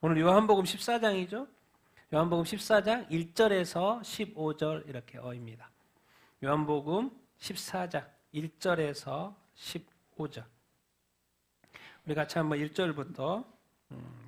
오늘 요한복음 14장이죠. 요한복음 14장 1절에서 15절 이렇게 어입니다. 요한복음 14장 1절에서 15절. 우리 같이 한번 1절부터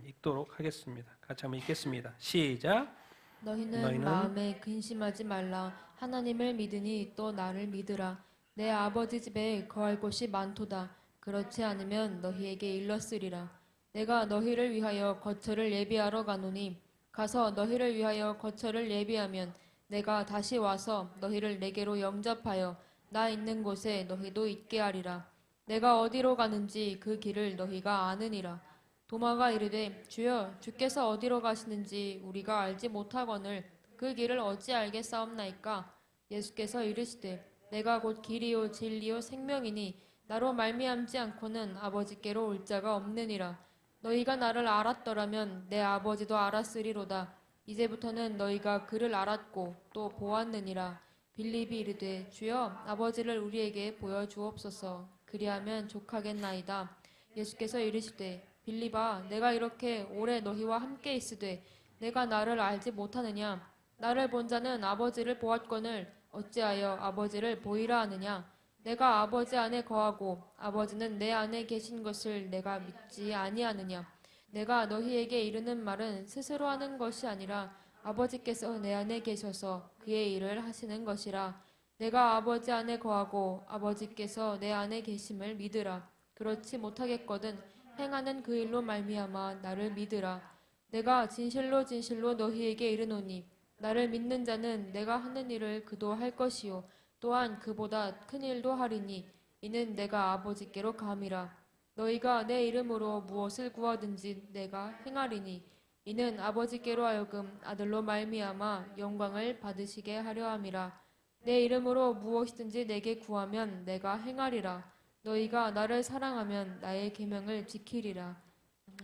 읽도록 하겠습니다. 같이 한번 읽겠습니다. 시작. 너희는 마음에 근심하지 말라. 하나님을 믿으니 또 나를 믿으라. 내 아버지 집에 거할 곳이 많도다. 그렇지 않으면 너희에게 일렀으리라. 내가 너희를 위하여 거처를 예비하러 가노니 가서 너희를 위하여 거처를 예비하면 내가 다시 와서 너희를 내게로 영접하여 나 있는 곳에 너희도 있게 하리라. 내가 어디로 가는지 그 길을 너희가 아느니라. 도마가 이르되 주여 주께서 어디로 가시는지 우리가 알지 못하거늘 그 길을 어찌 알겠사옵나이까. 예수께서 이르시되 내가 곧 길이요 진리요 생명이니 나로 말미암지 않고는 아버지께로 올 자가 없느니라. 너희가 나를 알았더라면 내 아버지도 알았으리로다. 이제부터는 너희가 그를 알았고 또 보았느니라. 빌립이 이르되 주여 아버지를 우리에게 보여주옵소서. 그리하면 족하겠나이다. 예수께서 이르시되 빌립아 내가 이렇게 오래 너희와 함께 있으되 내가 나를 알지 못하느냐. 나를 본 자는 아버지를 보았거늘 어찌하여 아버지를 보이라 하느냐. 내가 아버지 안에 거하고 아버지는 내 안에 계신 것을 내가 믿지 아니하느냐. 내가 너희에게 이르는 말은 스스로 하는 것이 아니라 아버지께서 내 안에 계셔서 그의 일을 하시는 것이라. 내가 아버지 안에 거하고 아버지께서 내 안에 계심을 믿으라. 그렇지 못하겠거든 행하는 그 일로 말미암아 나를 믿으라. 내가 진실로 진실로 너희에게 이르노니 나를 믿는 자는 내가 하는 일을 그도 할 것이요 또한 그보다 큰 일도 하리니 이는 내가 아버지께로 감이라. 너희가 내 이름으로 무엇을 구하든지 내가 행하리니 이는 아버지께로 하여금 아들로 말미암아 영광을 받으시게 하려 함이라. 내 이름으로 무엇이든지 내게 구하면 내가 행하리라. 너희가 나를 사랑하면 나의 계명을 지키리라.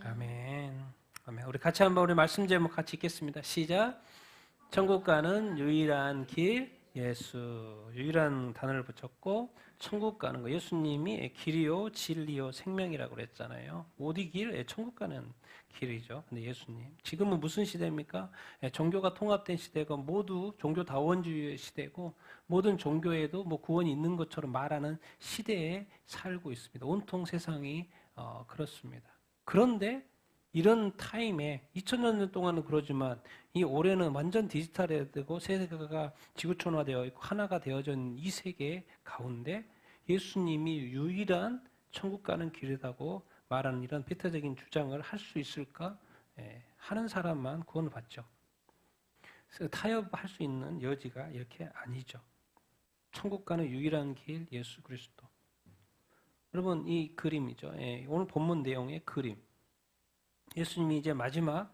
아멘. 아멘. 우리 같이 한번 우리 말씀 제목 같이 읽겠습니다. 시작. 천국 가는 유일한 길 예수. 유일한 단어를 붙였고 천국 가는 거. 예수님이 길이요 진리요 생명이라고 그랬잖아요. 어디 길? 천국 가는 길이죠. 근데 예수님 지금은 무슨 시대입니까? 종교가 통합된 시대고 모두 종교 다원주의 시대고 모든 종교에도 뭐 구원이 있는 것처럼 말하는 시대에 살고 있습니다. 온통 세상이 그렇습니다. 그런데 이런 타임에 2000년 동안은 그러지만 이 올해는 완전 디지털화되고 세계가 지구촌화되어 있고 하나가 되어진 이 세계 가운데 예수님이 유일한 천국 가는 길이라고 말하는 이런 배타적인 주장을 할 수 있을까? 하는 사람만 구원을 받죠. 타협할 수 있는 여지가 이렇게 아니죠. 천국 가는 유일한 길 예수 그리스도. 여러분 이 그림이죠. 오늘 본문 내용의 그림. 예수님이 이제 마지막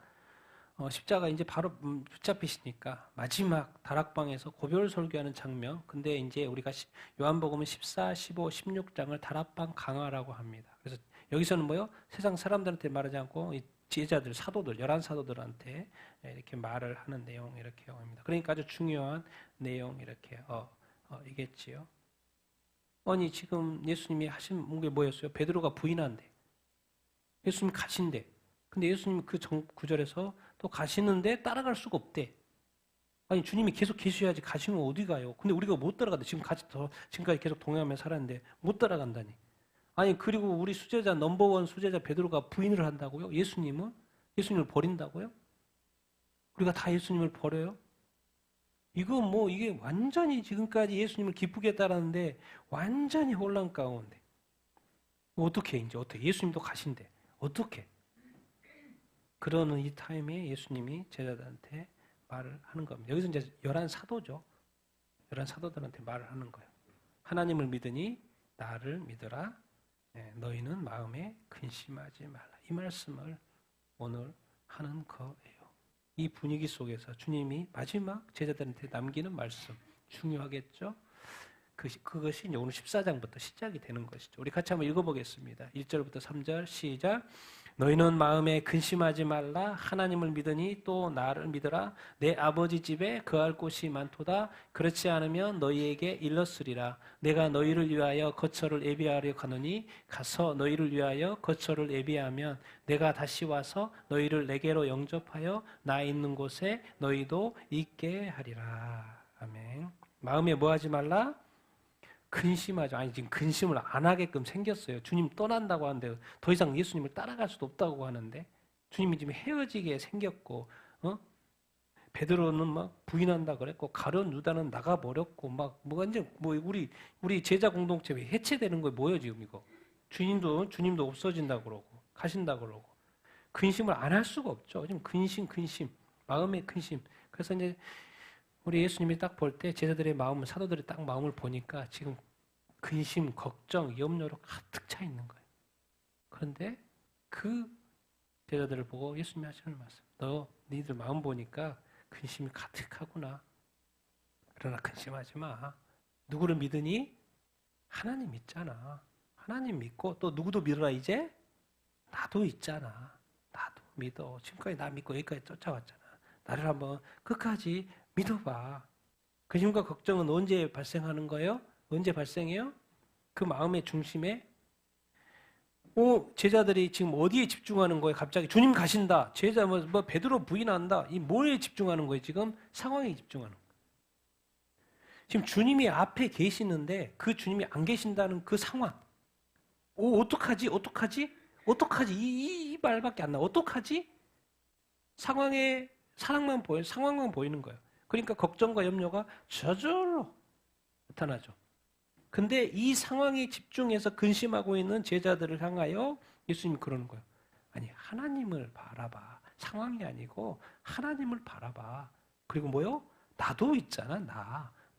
십자가 이제 바로 붙잡히시니까 마지막 다락방에서 고별 설교하는 장면. 근데 이제 우리가 요한복음은 14, 15, 16장을 다락방 강화라고 합니다. 그래서 여기서는 뭐요? 세상 사람들한테 말하지 않고 이 제자들, 사도들, 11사도들한테 이렇게 말을 하는 내용 이렇게 옵니다. 그러니까 아주 중요한 내용 이렇게 이겠지요. 아니 지금 예수님이 하신 게 뭐였어요? 베드로가 부인한대. 예수님 가신대. 근데 예수님이 그 구절에서 또 가시는데 따라갈 수가 없대. 아니 주님이 계속 계셔야지 가시면 어디 가요? 근데 우리가 못 따라간다. 지금까지 계속 동행하며 살았는데 못 따라간다니. 아니 그리고 우리 수제자 넘버원 수제자 베드로가 부인을 한다고요? 예수님을 버린다고요? 우리가 다 예수님을 버려요? 이게 완전히 지금까지 예수님을 기쁘게 따랐는데 완전히 혼란 가운데. 어떻게 예수님도 가신대. 어떻게? 그러는 이 타임에 예수님이 제자들한테 말을 하는 겁니다. 여기서 이제 11사도죠. 11사도들한테 말을 하는 거예요. 하나님을 믿으니 나를 믿으라. 너희는 마음에 근심하지 말라. 이 말씀을 오늘 하는 거예요. 이 분위기 속에서 주님이 마지막 제자들한테 남기는 말씀 중요하겠죠? 그것이 이제 오늘 14장부터 시작이 되는 것이죠. 우리 같이 한번 읽어보겠습니다. 1절부터 3절 시작. 너희는 마음에 근심하지 말라. 하나님을 믿으니 또 나를 믿으라. 내 아버지 집에 거할 곳이 많도다. 그렇지 않으면 너희에게 일렀으리라. 내가 너희를 위하여 거처를 예비하려 가노니 가서 너희를 위하여 거처를 예비하면 내가 다시 와서 너희를 내게로 영접하여 나 있는 곳에 너희도 있게 하리라. 아멘. 마음에 뭐 하지 말라? 근심하죠. 아니 지금 근심을 안 하게끔 생겼어요. 주님 떠난다고 하는데 더 이상 예수님을 따라갈 수도 없다고 하는데 주님이 지금 헤어지게 생겼고, 베드로는 막 부인한다 그랬고 가룟 유다는 나가 버렸고 막 완전 뭐 우리 제자 공동체 해체되는 거예요. 뭐예요 지금 이거? 주님도 없어진다 그러고 가신다 그러고 근심을 안 할 수가 없죠. 지금 근심 마음의 근심. 그래서 이제 우리 예수님이 딱 볼 때 제자들의 마음을 사도들의 딱 마음을 보니까 지금 근심, 걱정, 염려로 가득 차 있는 거예요. 그런데 그 제자들을 보고 예수님이 하시는 말씀. 너희들 마음 보니까 근심이 가득하구나. 그러나 근심하지 마. 누구를 믿으니? 하나님 믿잖아. 하나님 믿고 또 누구도 믿어라 이제? 나도 있잖아. 나도 믿어. 지금까지 나 믿고 여기까지 쫓아왔잖아. 나를 한번 끝까지 믿어봐. 근심과 걱정은 언제 발생하는 거예요? 언제 발생해요? 그 마음의 중심에 제자들이 지금 어디에 집중하는 거예요? 갑자기 주님 가신다. 제자 뭐 베드로 부인한다. 이 뭐에 집중하는 거예요? 지금 상황에 집중하는 거예요. 지금 주님이 앞에 계시는데 그 주님이 안 계신다는 그 상황. 어떡하지? 이 말밖에 안 나. 어떡하지? 상황에 상황만 보이는 거예요. 그러니까 걱정과 염려가 저절로 나타나죠. 근데 이 상황에 집중해서 근심하고 있는 제자들을 향하여 예수님이 그러는 거예요. 아니, 하나님을 바라봐. 상황이 아니고 하나님을 바라봐. 그리고 뭐요? 나도 있잖아,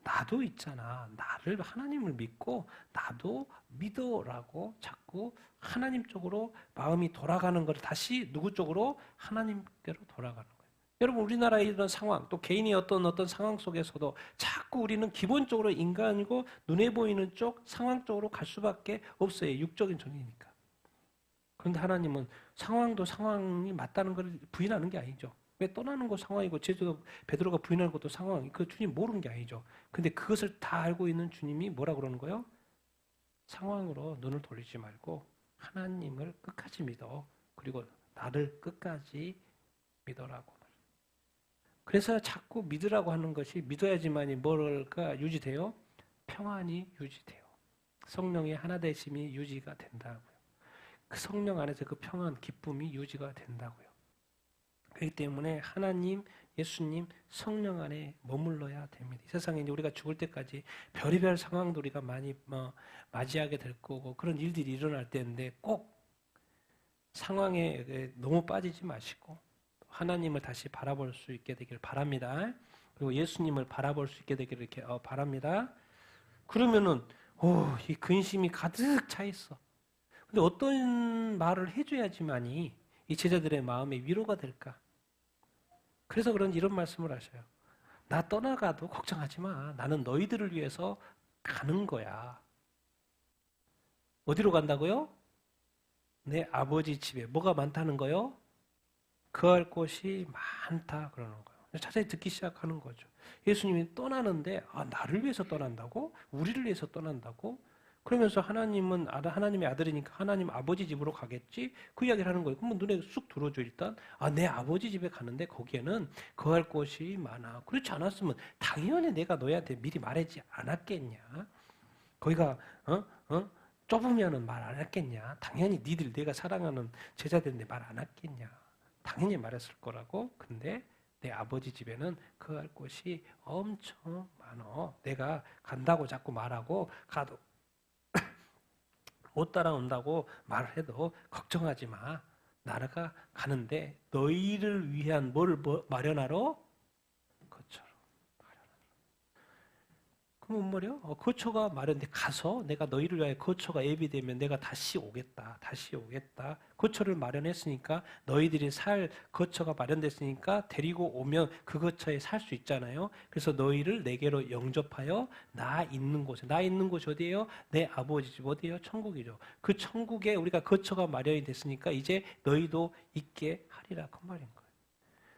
나도 있잖아. 나를 하나님을 믿고 나도 믿어라고 자꾸 하나님 쪽으로 마음이 돌아가는 걸 다시 누구 쪽으로? 하나님께로 돌아가는 거예요. 여러분 우리나라의 이런 상황 또 개인이 어떤 상황 속에서도 자꾸 우리는 기본적으로 인간이고 눈에 보이는 쪽 상황 쪽으로 갈 수밖에 없어요. 육적인 존재니까. 그런데 하나님은 상황도 상황이 맞다는 걸 부인하는 게 아니죠. 왜 떠나는 거 상황이고 베드로가 부인하는 것도 상황이 그 주님 모르는 게 아니죠. 근데 그것을 다 알고 있는 주님이 뭐라 그러는 거예요? 상황으로 눈을 돌리지 말고 하나님을 끝까지 믿어. 그리고 나를 끝까지 믿어라고. 그래서 자꾸 믿으라고 하는 것이 믿어야지만이 뭐가 유지돼요? 평안이 유지돼요. 성령의 하나 되심이 유지가 된다고요. 그 성령 안에서 그 평안, 기쁨이 유지가 된다고요. 그렇기 때문에 하나님, 예수님, 성령 안에 머물러야 됩니다. 이 세상에 이제 우리가 죽을 때까지 별의별 상황도 우리가 많이 맞이하게 될 거고 그런 일들이 일어날 때인데 꼭 상황에 너무 빠지지 마시고 하나님을 다시 바라볼 수 있게 되기를 바랍니다. 그리고 예수님을 바라볼 수 있게 되기를 이렇게 바랍니다. 그러면은 이 근심이 가득 차 있어. 근데 어떤 말을 해줘야지만이 이 제자들의 마음에 위로가 될까? 그래서 그런지 이런 말씀을 하셔요. 나 떠나가도 걱정하지 마. 나는 너희들을 위해서 가는 거야. 어디로 간다고요? 내 아버지 집에. 뭐가 많다는 거요? 거할 곳이 많다 그러는 거예요. 자세히 듣기 시작하는 거죠. 예수님이 떠나는데 나를 위해서 떠난다고? 우리를 위해서 떠난다고? 그러면서 하나님은 하나님의 아들이니까 하나님 아버지 집으로 가겠지? 그 이야기를 하는 거예요. 그러면 눈에 쑥 들어오죠. 일단 내 아버지 집에 가는데 거기에는 거할 곳이 많아. 그렇지 않았으면 당연히 내가 너희한테 미리 말하지 않았겠냐? 거기가 좁으면은 말 안 했겠냐? 당연히 니들 내가 사랑하는 제자들인데 말 안 했겠냐? 당연히 말했을 거라고. 근데 내 아버지 집에는 거할 곳이 엄청 많어. 내가 간다고 자꾸 말하고 가도 못 따라온다고 말을 해도 걱정하지 마. 나라가 가는데 너희를 위한 뭘 마련하러? 것처럼 마련하러. 그럼 뭔 말이야? 거처가 마련돼 가서 내가 너희를 위하여 거처가 예비되면 내가 다시 오겠다. 다시 오겠다. 거처를 마련했으니까 너희들이 살 거처가 마련됐으니까 데리고 오면 그 거처에 살 수 있잖아요. 그래서 너희를 내게로 영접하여 나 있는 곳에 나 있는 곳이 어디예요? 내 아버지 집 어디예요? 천국이죠. 그 천국에 우리가 거처가 마련이 됐으니까 이제 너희도 있게 하리라 그 말인 거예요.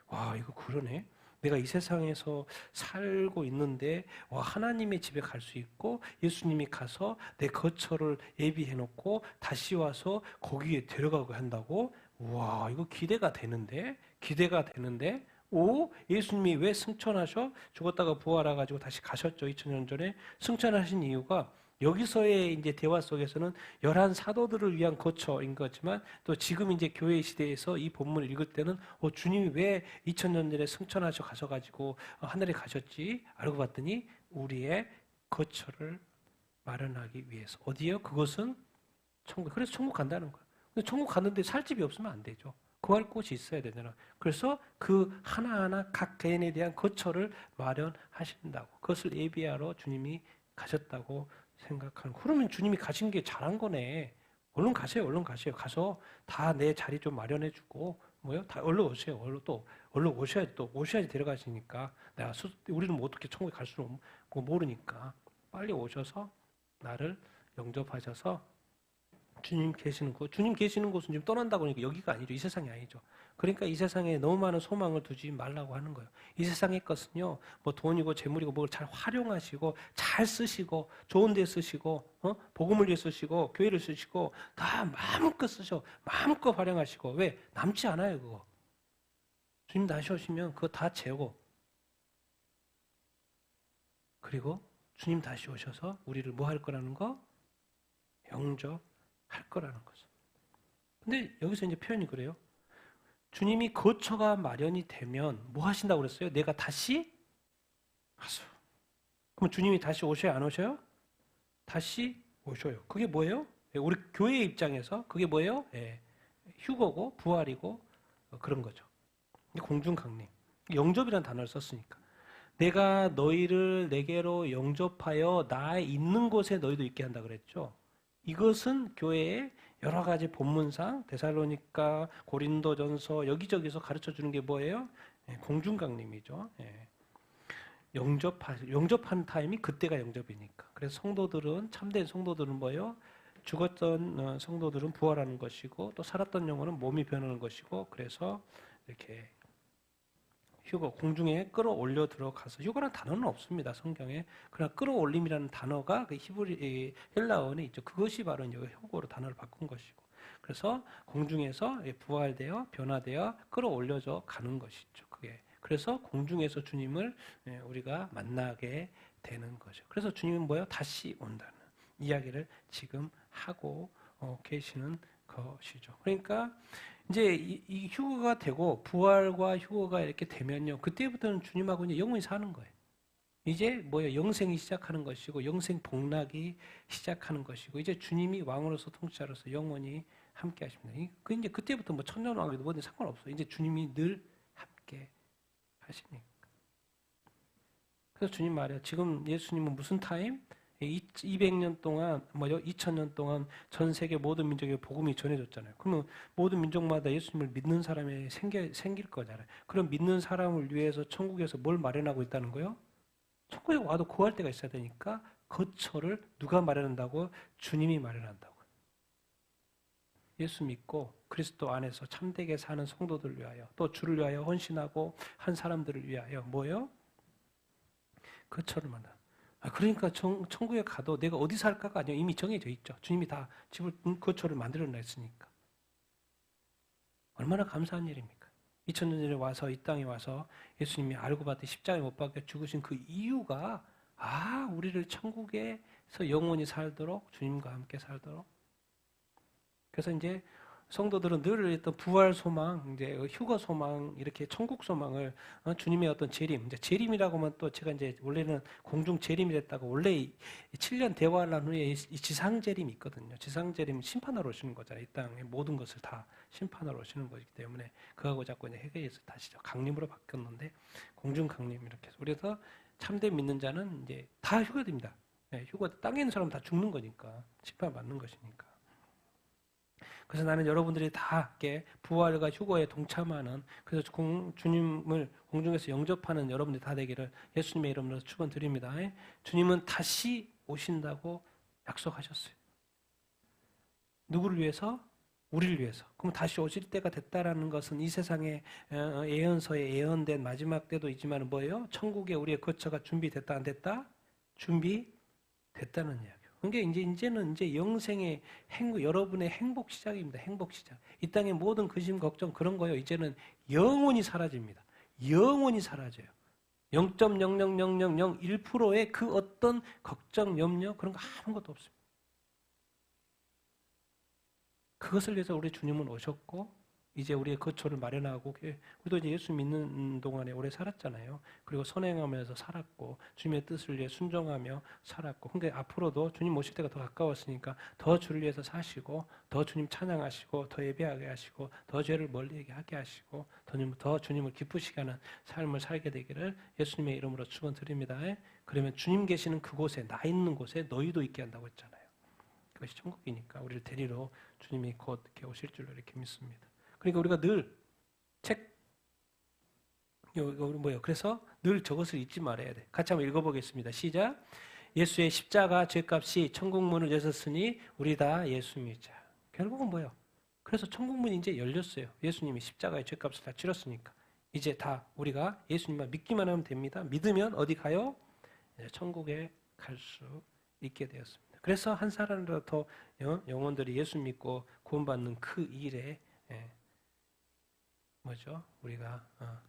와 이거 그러네. 내가 이 세상에서 살고 있는데 하나님의 집에 갈 수 있고 예수님이 가서 내 거처를 예비해 놓고 다시 와서 거기에 데려가고 한다고? 와 이거 기대가 되는데 예수님이 왜 승천하셔? 죽었다가 부활해가지고 다시 가셨죠. 2000년 전에 승천하신 이유가 여기서의 이제 대화 속에서는 11 사도들을 위한 거처인 거지만 또 지금 이제 교회 시대에서 이 본문을 읽을 때는 주님이 왜 2000년 전에 승천하셔 가셔가지고 하늘에 가셨지? 알고 봤더니 우리의 거처를 마련하기 위해서. 어디에요? 그것은 천국. 그래서 천국 간다는 거야. 근데 천국 갔는데 살 집이 없으면 안 되죠. 구할 곳이 있어야 되잖아. 그래서 그 하나하나 각 개인에 대한 거처를 마련하신다고. 그것을 예비하러 주님이 가셨다고 생각하는. 그러면 주님이 가신 게 잘한 거네. 얼른 가세요. 가서 다 내 자리 좀 마련해 주고 다 얼른 오세요. 얼른 오셔야지 데려가시니까. 우리는 뭐 어떻게 천국에 갈 수는 모르니까 빨리 오셔서 나를 영접하셔서 주님 계시는 곳은 지금 떠난다고 하니까 여기가 아니죠. 이 세상이 아니죠. 그러니까 이 세상에 너무 많은 소망을 두지 말라고 하는 거예요. 이 세상의 것은요, 뭐 돈이고 재물이고 뭘 잘 활용하시고 잘 쓰시고 좋은 데 쓰시고 복음을 위해 쓰시고 교회를 쓰시고 다 마음껏 쓰셔. 마음껏 활용하시고 왜? 남지 않아요, 그거. 주님 다시 오시면 그거 다 재고 그리고 주님 다시 오셔서 우리를 뭐 할 거라는 거? 영접할 거라는 거죠. 근데 여기서 이제 표현이 그래요. 주님이 거처가 마련이 되면 뭐 하신다고 그랬어요? 내가 다시 가서. 그럼 주님이 다시 오셔요? 안 오셔요? 다시 오셔요. 그게 뭐예요? 우리 교회 입장에서 그게 뭐예요? 휴거고 부활이고 그런 거죠. 공중강림. 영접이라는 단어를 썼으니까. 내가 너희를 내게로 영접하여 나 있는 곳에 너희도 있게 한다 그랬죠. 이것은 교회의 여러 가지 본문상 데살로니가 고린도전서 여기저기서 가르쳐 주는 게 뭐예요? 공중강림이죠. 영접한 타임이 그때가 영접이니까. 그래서 참된 성도들은 뭐예요? 죽었던 성도들은 부활하는 것이고 또 살았던 영혼은 몸이 변하는 것이고 그래서 이렇게 공중에 끌어올려 들어가서 휴거라는 단어는 없습니다. 성경에. 그러나 끌어올림이라는 단어가 그 헬라어에 있죠. 그것이 바로 이제 휴거로 단어를 바꾼 것이고. 그래서 공중에서 부활되어 변화되어 끌어올려져 가는 것이죠. 그게. 그래서 공중에서 주님을 우리가 만나게 되는 거죠. 그래서 주님은 뭐예요? 다시 온다는 이야기를 지금 하고 계시는 것이죠. 그러니까 이제 이 휴거가 되고 부활과 휴거가 이렇게 되면요. 그때부터는 주님하고 이제 영원히 사는 거예요. 이제 뭐예요? 영생이 시작하는 것이고 영생 복락이 시작하는 것이고 이제 주님이 왕으로서 통치자로서 영원히 함께 하십니다. 그 이제 그때부터 뭐 천년왕국도 뭐든 상관없어요. 이제 주님이 늘 함께 하시니까. 그래서 주님 말이에요. 지금 예수님은 무슨 타임? 200년 동안, 2000년 동안 전 세계 모든 민족에 복음이 전해졌잖아요. 그러면 모든 민족마다 예수님을 믿는 사람이 생길 거잖아요. 그럼 믿는 사람을 위해서 천국에서 뭘 마련하고 있다는 거예요? 천국에 와도 구할 데가 있어야 되니까 거처를 누가 마련한다고? 주님이 마련한다고. 예수 믿고 그리스도 안에서 참되게 사는 성도들을 위하여 또 주를 위하여 헌신하고 한 사람들을 위하여 뭐예요? 거처를 만나. 그러니까 천국에 가도 내가 어디 살까가 아니라 이미 정해져 있죠. 주님이 다 집을 거처를 만들어 놨으니까. 얼마나 감사한 일입니까? 2000년 전에 와서 이 땅에 와서 예수님이 알고 봤더니 십자가에 못 박혀 죽으신 그 이유가 우리를 천국에서 영원히 살도록 주님과 함께 살도록. 그래서 이제 성도들은 늘 했던 부활 소망, 이제 휴거 소망, 이렇게 천국 소망을 주님의 어떤 재림, 이제 재림이라고 하면 또 제가 이제 원래는 공중 재림이 됐다고 원래 7년 대화를 한 후에 이 지상 재림이 있거든요. 지상 재림 심판하러 오시는 거잖아요. 이 땅의 모든 것을 다 심판하러 오시는 거기 때문에 그하고 자꾸 이제 해결해서 다시 강림으로 바뀌었는데 공중 강림 이렇게 해서 그래서 참된 믿는 자는 이제 다 휴거됩니다. 휴거 땅에 있는 사람 다 죽는 거니까 심판 받는 것이니까. 그래서 나는 여러분들이 다 함께 부활과 휴거에 동참하는 그래서 주님을 공중에서 영접하는 여러분들이 다 되기를 예수님의 이름으로 축원드립니다. 주님은 다시 오신다고 약속하셨어요. 누구를 위해서? 우리를 위해서. 그럼 다시 오실 때가 됐다라는 것은 이 세상의 예언서에 예언된 마지막 때도 있지만 뭐예요? 천국에 우리의 거처가 준비됐다 안 됐다? 준비됐다는 이야기예요. 그러니까 이제는 영생의 행복, 여러분의 행복 시작입니다. 행복 시작. 이 땅의 모든 근심 걱정 그런 거요. 이제는 영원히 사라집니다. 영원히 사라져요. 0.00001%의 그 어떤 걱정, 염려 그런 거 아무것도 없습니다. 그것을 위해서 우리 주님은 오셨고 이제 우리의 거처를 마련하고 우리도 이제 예수 믿는 동안에 오래 살았잖아요. 그리고 선행하면서 살았고 주님의 뜻을 위해 순종하며 살았고 그러니까 앞으로도 주님 오실 때가 더 가까웠으니까 더 주를 위해서 사시고 더 주님 찬양하시고 더 예배하게 하시고 더 죄를 멀리 하게 하시고 더 주님을 기쁘시게 하는 삶을 살게 되기를 예수님의 이름으로 축원드립니다. 그러면 주님 계시는 그곳에 나 있는 곳에 너희도 있게 한다고 했잖아요. 그것이 천국이니까 우리를 데리러 주님이 곧 이렇게 오실 줄로 이렇게 믿습니다. 그러니까 우리가 늘 그래서 늘 저것을 잊지 말아야 돼. 같이 한번 읽어보겠습니다. 시작. 예수의 십자가 죄값이 천국문을 여셨으니 우리 다 예수 믿자. 결국은 뭐예요? 그래서 천국문이 이제 열렸어요. 예수님이 십자가의 죄값을 다 치렀으니까 이제 다 우리가 예수님만 믿기만 하면 됩니다. 믿으면 어디 가요? 이제 천국에 갈 수 있게 되었습니다. 그래서 한 사람이라도 더 영혼들이 예수 믿고 구원받는 그 일에 우리가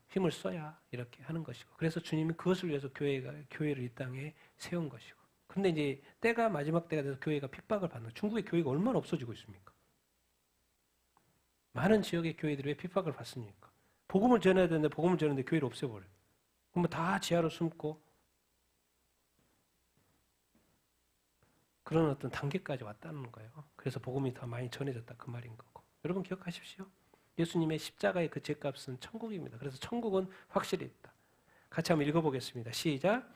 힘을 써야 이렇게 하는 것이고 그래서 주님이 그것을 위해서 교회를 이 땅에 세운 것이고 근데 이제 때가 마지막 때가 돼서 교회가 핍박을 받는 중국의 교회가 얼마나 없어지고 있습니까? 많은 지역의 교회들이 왜 핍박을 받습니까? 복음을 전해야 되는데 복음을 전하는데 교회를 없애버려요. 그러면 다 지하로 숨고 그런 어떤 단계까지 왔다는 거예요. 그래서 복음이 더 많이 전해졌다 그 말인 거고 여러분 기억하십시오. 예수님의 십자가의 그 죄값은 천국입니다. 그래서 천국은 확실히 있다. 같이 한번 읽어보겠습니다. 시작.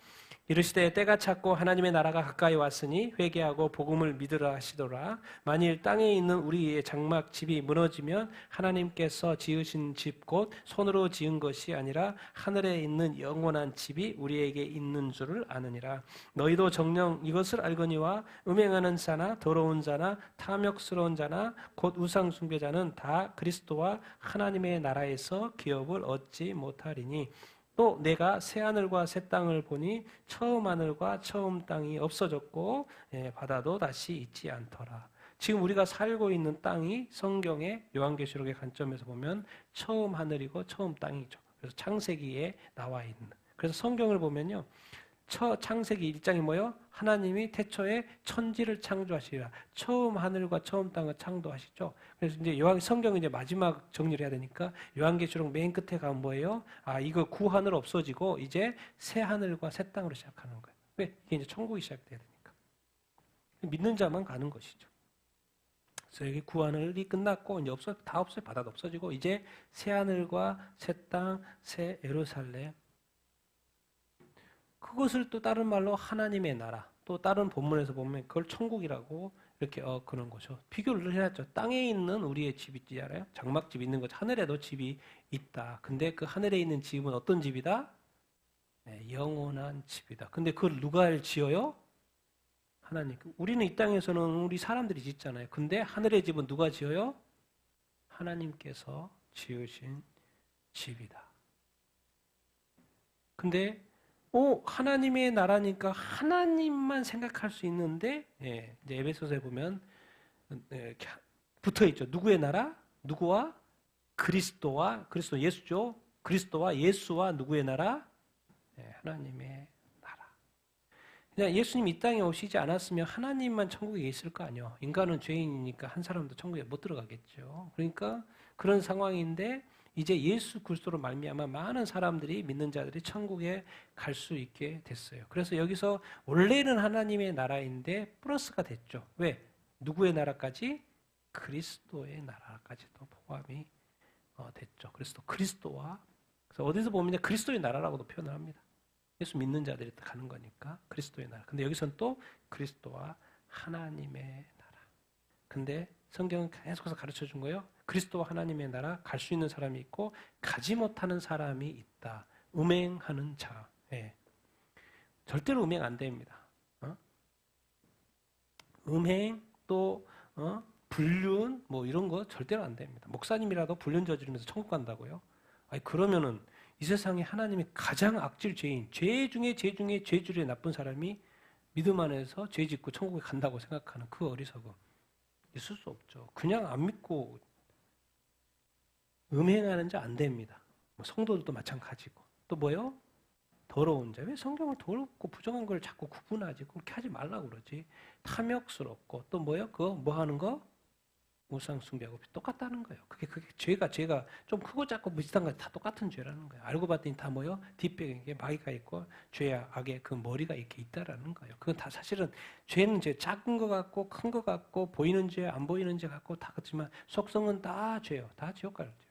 이르시되 때가 찼고 하나님의 나라가 가까이 왔으니 회개하고 복음을 믿으라 하시더라. 만일 땅에 있는 우리의 장막 집이 무너지면 하나님께서 지으신 집 곧 손으로 지은 것이 아니라 하늘에 있는 영원한 집이 우리에게 있는 줄을 아느니라. 너희도 정녕 이것을 알거니와 음행하는 자나 더러운 자나 탐욕스러운 자나 곧 우상 숭배자는 다 그리스도와 하나님의 나라에서 기업을 얻지 못하리니 또 내가 새하늘과 새 땅을 보니 처음 하늘과 처음 땅이 없어졌고 바다도 다시 있지 않더라. 지금 우리가 살고 있는 땅이 성경의 요한계시록의 관점에서 보면 처음 하늘이고 처음 땅이죠. 그래서 창세기에 나와 있는. 그래서 성경을 보면요. 창세기 1장이 뭐예요? 하나님이 태초에 천지를 창조하시리라. 처음 하늘과 처음 땅을 창조하시죠. 그래서 이제 성경은 이제 마지막 정리를 해야 되니까 요한계시록 맨 끝에 가면 뭐예요? 이거 구하늘 없어지고 이제 새 하늘과 새 땅으로 시작하는 거예요. 왜? 이게 이제 천국이 시작돼야 되니까. 믿는 자만 가는 것이죠. 그래서 여기 구하늘이 끝났고 이제 다 없어요. 바다도 없어지고 이제 새 하늘과 새 땅, 새 예루살렘. 그것을 또 다른 말로 하나님의 나라, 또 다른 본문에서 보면 그걸 천국이라고 이렇게 그런 거죠. 비교를 해놨죠. 땅에 있는 우리의 집이 있지 않아요? 장막집 있는 거죠. 하늘에도 집이 있다. 근데 그 하늘에 있는 집은 어떤 집이다? 영원한 집이다. 근데 그걸 누가 지어요? 하나님. 우리는 이 땅에서는 우리 사람들이 짓잖아요. 근데 하늘의 집은 누가 지어요? 하나님께서 지으신 집이다. 근데 하나님의 나라니까 하나님만 생각할 수 있는데 이제 에베소서에 보면 붙어 있죠. 누구의 나라? 누구와? 그리스도 예수죠. 그리스도와 예수와 누구의 나라? 하나님의 나라. 그냥 예수님 이 땅에 오시지 않았으면 하나님만 천국에 있을 거 아니에요. 인간은 죄인이니까 한 사람도 천국에 못 들어가겠죠. 그러니까 그런 상황인데 이제 예수 그리스도로 말미암아 많은 사람들이 믿는 자들이 천국에 갈 수 있게 됐어요. 그래서 여기서 원래는 하나님의 나라인데 플러스가 됐죠. 왜? 누구의 나라까지? 그리스도의 나라까지도 포함이 됐죠. 그래서 그리스도와 그래서 어디서 보면 그리스도의 나라라고도 표현을 합니다. 예수 믿는 자들이 가는 거니까 그리스도의 나라. 근데 여기서는 또 그리스도와 하나님의 나라. 근데 성경은 계속해서 가르쳐 준 거예요. 그리스도와 하나님의 나라 갈 수 있는 사람이 있고 가지 못하는 사람이 있다. 음행하는 자. 예. 절대로 음행 안 됩니다. 음행 또 불륜 뭐 이런 거 절대로 안 됩니다. 목사님이라도 불륜 저지르면서 천국 간다고요? 아니 그러면은 이 세상에 하나님이 가장 악질 죄인, 죄 중에 죄줄에 나쁜 사람이 믿음 안에서 죄 짓고 천국에 간다고 생각하는 그 어리석음 있을 수 없죠. 그냥 안 믿고 음행하는 자 안 됩니다. 뭐 성도들도 마찬가지고. 또 뭐요? 더러운 자. 왜 성경을 더럽고 부정한 걸 자꾸 구분하지? 그렇게 하지 말라고 그러지. 탐욕스럽고 또 뭐요? 그거 뭐 하는 거? 우상 숭배하고 똑같다는 거예요. 그게 죄가 좀 크고 작고 비슷한 거 다 똑같은 죄라는 거예요. 알고 봤더니 다 뭐요? 뒷배경에 마귀가 있고 죄야 악의 그 머리가 이렇게 있다라는 거예요. 그건 다 사실은 죄는 작은 거 같고 큰 거 같고 보이는 죄 안 보이는 죄 같고 다 같지만 속성은 다 죄요. 다 지옥 가는 죄.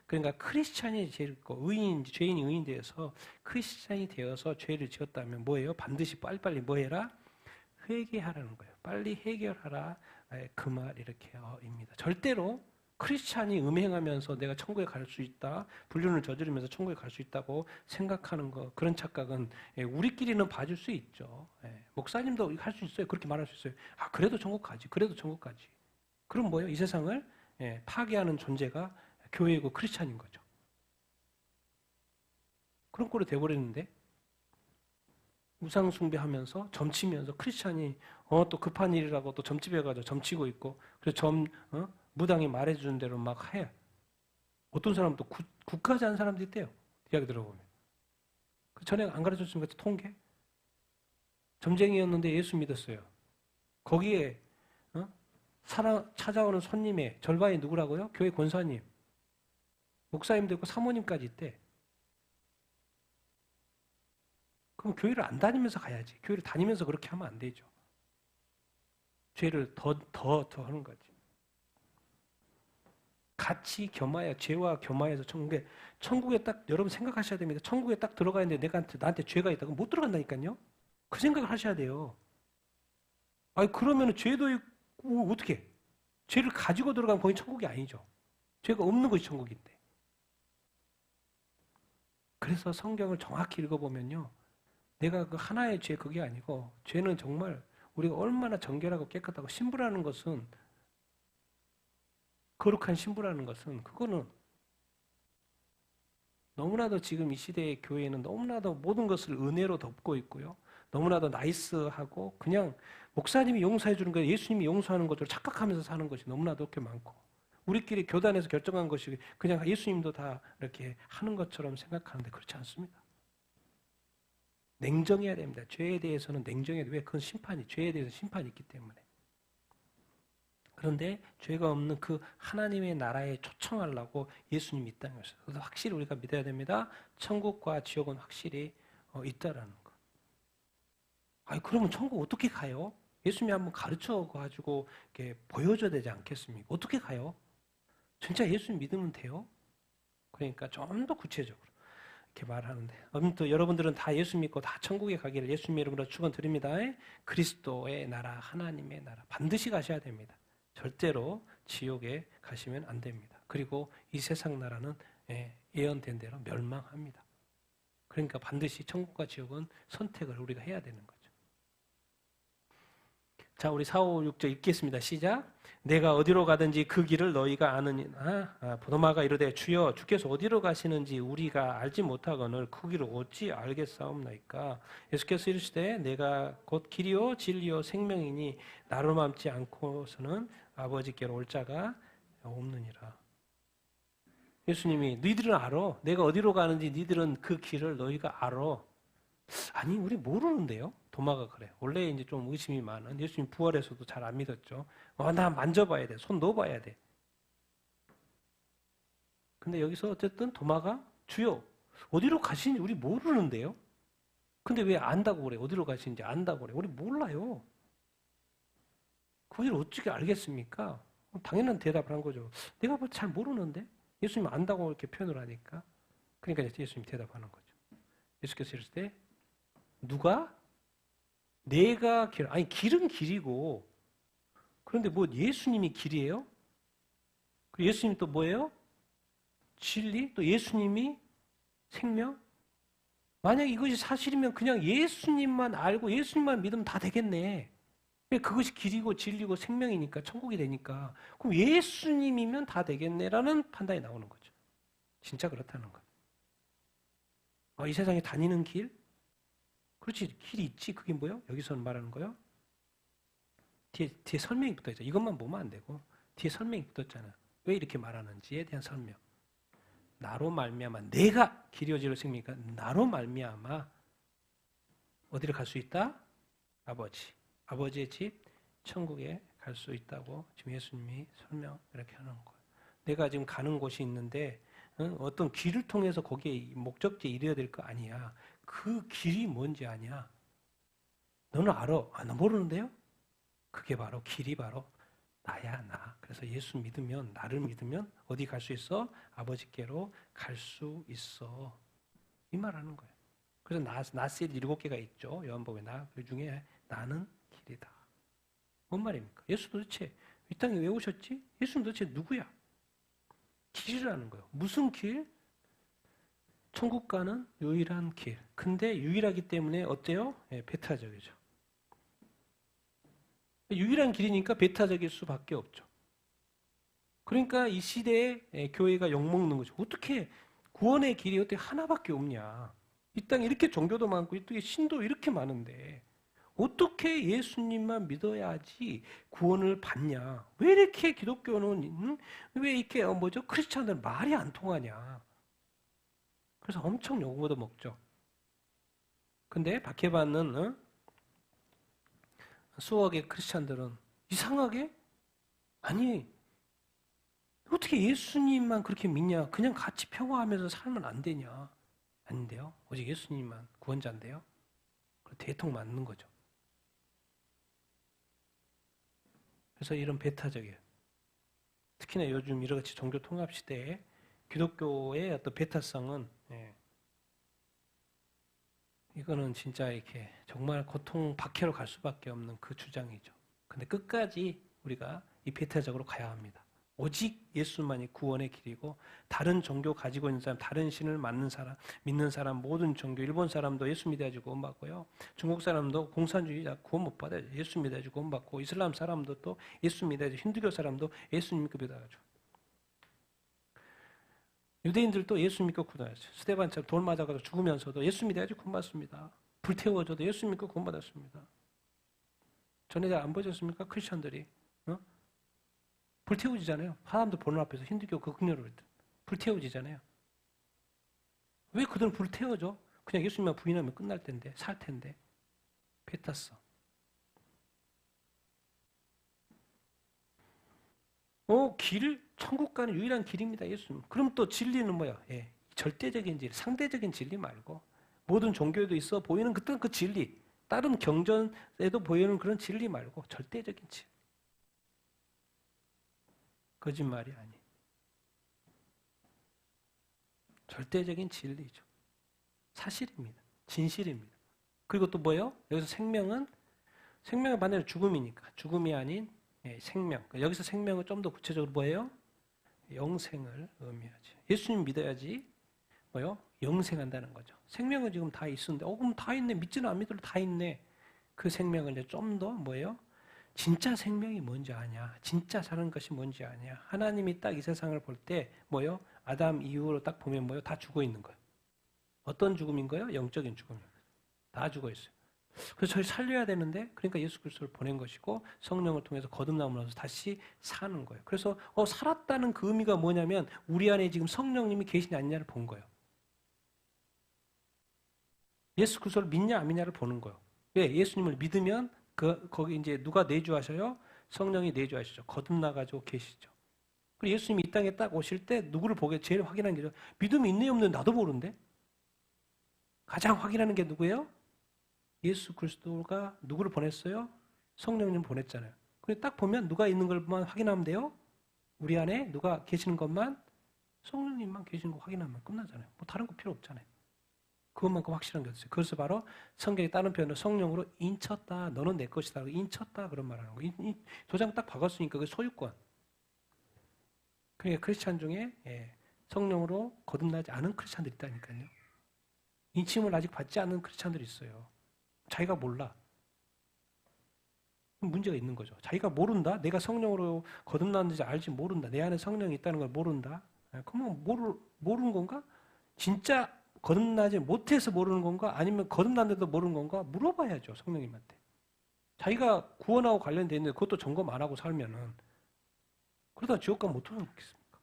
그러니까 크리스찬이 죄를 짓고 죄인이 의인 되어서 크리스찬이 되어서 죄를 지었다면 뭐예요? 반드시 빨리빨리 뭐 해라? 회개하라는 거예요. 빨리 해결하라. 그 말 이렇게입니다. 절대로 크리스찬이 음행하면서 내가 천국에 갈 수 있다, 불륜을 저지르면서 천국에 갈 수 있다고 생각하는 거 그런 착각은 우리끼리는 봐줄 수 있죠. 목사님도 할 수 있어요. 그렇게 말할 수 있어요. 아 그래도 천국 가지. 그래도 천국 가지. 그럼 뭐예요? 이 세상을 파괴하는 존재가 교회이고 크리스찬인 거죠. 그런 꼴이 돼버리는데 우상 숭배하면서 점치면서 크리스찬이 또 급한 일이라고 또 점집에 가서 점치고 있고 그래서 무당이 말해주는 대로 막 해. 어떤 사람은 또 국까지 한 사람도 있대요. 이야기 들어보면. 그 전에 안 가르쳐준 것 같은 통계? 점쟁이였는데 예수 믿었어요. 거기에 찾아오는 손님의 절반이 누구라고요? 교회 권사님. 목사님도 있고 사모님까지 있대. 그럼 교회를 안 다니면서 가야지. 교회를 다니면서 그렇게 하면 안 되죠. 죄를 더 하는 거지. 같이 겸하여 죄와 겸하여서 천국에 딱 여러분 생각하셔야 됩니다. 천국에 딱 들어가야 되는데 나한테 죄가 있다. 그럼 못 들어간다니까요. 그 생각을 하셔야 돼요. 아니 그러면 죄도 있고 어떻게? 죄를 가지고 들어가면 거기 천국이 아니죠. 죄가 없는 것이 천국인데. 그래서 성경을 정확히 읽어보면요. 내가 그 하나의 죄 그게 아니고 죄는 정말 우리가 얼마나 정결하고 깨끗하고 신부라는 것은 거룩한 신부라는 것은 그거는 너무나도 지금 이 시대의 교회는 너무나도 모든 것을 은혜로 덮고 있고요. 너무나도 나이스하고 그냥 목사님이 용서해 주는 거 예수님이 용서하는 것으로 착각하면서 사는 것이 너무나도 그렇게 많고 우리끼리 교단에서 결정한 것이 그냥 예수님도 다 이렇게 하는 것처럼 생각하는데 그렇지 않습니다. 냉정해야 됩니다. 죄에 대해서는 냉정해야 돼요. 왜? 그건 죄에 대해서 심판이 있기 때문에. 그런데 죄가 없는 그 하나님의 나라에 초청하려고 예수님이 있다는 것이죠. 그래서 확실히 우리가 믿어야 됩니다. 천국과 지옥은 확실히 있다라는 거. 아니 그러면 천국 어떻게 가요? 예수님이 한번 가르쳐 가지고 이렇게 보여줘야 되지 않겠습니까? 어떻게 가요? 진짜 예수님 믿으면 돼요? 그러니까 좀 더 구체적으로 이렇게 말하는데 아무튼 여러분들은 다 예수 믿고 다 천국에 가기를 예수님 이름으로 축원드립니다. 그리스도의 나라, 하나님의 나라 반드시 가셔야 됩니다. 절대로 지옥에 가시면 안 됩니다. 그리고 이 세상 나라는 예언된 대로 멸망합니다. 그러니까 반드시 천국과 지옥은 선택을 우리가 해야 되는 거죠. 자, 우리 4, 5, 6절 읽겠습니다. 시작. 내가 어디로 가든지 그 길을 너희가 아느니나 도마가 이르되 주여 주께서 어디로 가시는지 우리가 알지 못하거늘 그 길을 어찌 알겠사옵나이까. 예수께서 이르시되 내가 곧 길이요 진리요 생명이니 나로 맘지 않고서는 아버지께로 올 자가 없느니라. 예수님이 너희들은 알아. 내가 어디로 가는지 너희들은 그 길을 너희가 알아. 아니 우리 모르는데요. 도마가 그래. 원래 이제 좀 의심이 많은 예수님 부활에서도 잘 안 믿었죠. 나 만져봐야 돼. 손 넣어봐야 돼. 근데 여기서 어쨌든 도마가 주여 어디로 가시는지 우리 모르는데요. 근데 왜 안다고 그래? 어디로 가시는지 안다고 그래? 우리 몰라요. 그걸 어떻게 알겠습니까? 당연한 대답을 한 거죠. 내가 뭐 잘 모르는데 예수님 안다고 이렇게 표현을 하니까 그러니까 예수님 대답하는 거죠. 예수께서 이랬을 때 누가? 내가 길, 아니 길은 길이고 그런데 뭐 예수님이 길이에요? 그리고 예수님이 또 뭐예요? 진리? 또 예수님이 생명? 만약 이것이 사실이면 그냥 예수님만 알고 예수님만 믿으면 다 되겠네. 그것이 길이고 진리고 생명이니까 천국이 되니까 그럼 예수님이면 다 되겠네라는 판단이 나오는 거죠. 진짜 그렇다는 거. 이 세상에 다니는 길? 그렇지, 길이 있지. 그게 뭐예요? 여기서는 말하는 거요. 뒤에 설명이 붙어있죠. 이것만 보면 안 되고 뒤에 설명이 붙었잖아. 왜 이렇게 말하는지에 대한 설명. 나로 말미암아 내가 길이요 진리요 생명이니까 나로 말미암아 어디를 갈 수 있다? 아버지의 집 천국에 갈 수 있다고 지금 예수님이 설명 이렇게 하는 거예요. 내가 지금 가는 곳이 있는데 어떤 길을 통해서 거기에 목적지에 이르러야 될 거 아니야. 그 길이 뭔지 아냐? 너는 알아? 나 모르는데요? 그게 바로 길이 바로 나야 나. 그래서 예수 믿으면 나를 믿으면 어디 갈 수 있어? 아버지께로 갈 수 있어. 이 말하는 거예요. 그래서 나스에 7개가 있죠. 요한복음에 그 중에 나는 길이다. 뭔 말입니까? 예수 도대체 이 땅에 왜 오셨지? 예수는 도대체 누구야? 길이라는 거예요. 무슨 길? 천국 가는 유일한 길. 근데 유일하기 때문에 어때요? 배타적이죠. 유일한 길이니까 배타적일 수밖에 없죠. 그러니까 이 시대에 교회가 욕먹는 거죠. 어떻게 구원의 길이 어떻게 하나밖에 없냐. 이 땅에 이렇게 종교도 많고 이 땅에 신도 이렇게 많은데 어떻게 예수님만 믿어야지 구원을 받냐. 왜 이렇게 기독교는 왜 이렇게 크리스찬들은 말이 안 통하냐. 그래서 엄청 욕을 먹죠. 근데 박해받는 수억의 크리스찬들은 이상하게 아니 어떻게 예수님만 그렇게 믿냐. 그냥 같이 평화하면서 살면 안 되냐. 아닌데요. 오직 예수님만 구원자인데요. 대통 맞는 거죠. 그래서 이런 배타적이에요. 특히나 요즘 이렇게 종교 통합 시대에 기독교의 어떤 배타성은 이거는 진짜 이렇게 정말 고통 박해로 갈 수밖에 없는 그 주장이죠. 근데 끝까지 우리가 이 배타적으로 가야 합니다. 오직 예수만이 구원의 길이고 다른 종교 가지고 있는 사람, 다른 신을 믿는 사람, 모든 종교, 일본 사람도 예수 믿어야지 구원받고요. 중국 사람도 공산주의자 구원 못 받아요. 예수 믿어야지 구원받고 이슬람 사람도 또 예수 믿어야지 힌두교 사람도 예수 믿고 믿어야죠. 유대인들도 예수 믿고 구원받았어요. 스데반처럼 돌 맞아가지고 죽으면서도 예수 믿어야지 구원받습니다. 불태워져도 예수 믿고 구원받았습니다. 전에 안 보셨습니까? 크리스천들이 불태워지잖아요. 사람들 보는 앞에서 힌두교 그 극렬을 불태워지잖아요. 왜 그들은 불태워져? 그냥 예수님만 부인하면 끝날 텐데, 살 텐데. 뱉었어. 천국 가는 유일한 길입니다. 예수님. 그럼 또 진리는 뭐야? 절대적인 진리, 상대적인 진리 말고 모든 종교에도 있어 보이는 그 진리, 다른 경전에도 보이는 그런 진리 말고 절대적인 진리. 거짓말이 아니. 절대적인 진리죠. 사실입니다. 진실입니다. 그리고 또 뭐예요? 여기서 생명의 반대로 죽음이니까. 죽음이 아닌 생명. 여기서 생명은 좀 더 구체적으로 뭐예요? 영생을 의미하죠. 예수님 믿어야지 뭐요? 영생한다는 거죠. 생명은 지금 다 있었는데 그럼 다 있네. 믿지는 안 믿어도 다 있네. 그 생명을 이제 좀 더 뭐예요? 진짜 생명이 뭔지 아냐. 진짜 사는 것이 뭔지 아냐. 하나님이 딱 이 세상을 볼 때 뭐요? 아담 이후로 딱 보면 뭐요? 다 죽어 있는 거예요. 어떤 죽음인 거예요? 영적인 죽음이에요. 다 죽어 있어요. 그래서 저희 살려야 되는데 그러니까 예수 그리스도를 보낸 것이고 성령을 통해서 거듭남으로서 다시 사는 거예요. 그래서 살았다는 그 의미가 뭐냐면 우리 안에 지금 성령님이 계시냐 아니냐를 본 거예요. 예수 그리스도를 믿냐 안 믿냐를 보는 거예요. 왜? 예수님을 믿으면 거기 이제 누가 내주하셔요? 성령이 내주하시죠. 거듭나가지고 계시죠. 그리고 예수님이 이 땅에 딱 오실 때 누구를 보게 제일 확인하는 게죠. 믿음이 있네 없네 나도 모르는데. 가장 확인하는 게 누구예요? 예수 그리스도가 누구를 보냈어요? 성령님 보냈잖아요. 그리고 딱 보면 누가 있는 걸만 확인하면 돼요? 우리 안에 누가 계시는 것만 성령님만 계시는 거 확인하면 끝나잖아요. 뭐 다른 거 필요 없잖아요. 그것만큼 확실한 게 없어요. 그래서 바로 성경의 다른 표현으로 성령으로 인쳤다. 너는 내 것이다. 인쳤다. 그런 말하는 거예요. 도장 딱 박았으니까 그 소유권. 그러니까 크리스찬 중에 성령으로 거듭나지 않은 크리스찬들이 있다니까요. 인침을 아직 받지 않은 크리스찬들이 있어요. 자기가 몰라. 문제가 있는 거죠. 자기가 모른다? 내가 성령으로 거듭났는지 알지 모른다. 내 안에 성령이 있다는 걸 모른다? 그러면 모르는 건가? 진짜 거듭나지 못해서 모르는 건가? 아니면 거듭났는데도 모르는 건가? 물어봐야죠, 성령님한테. 자기가 구원하고 관련되어 있는데 그것도 점검 안 하고 살면은 그러다 지옥 가면 어떻게 하겠습니까?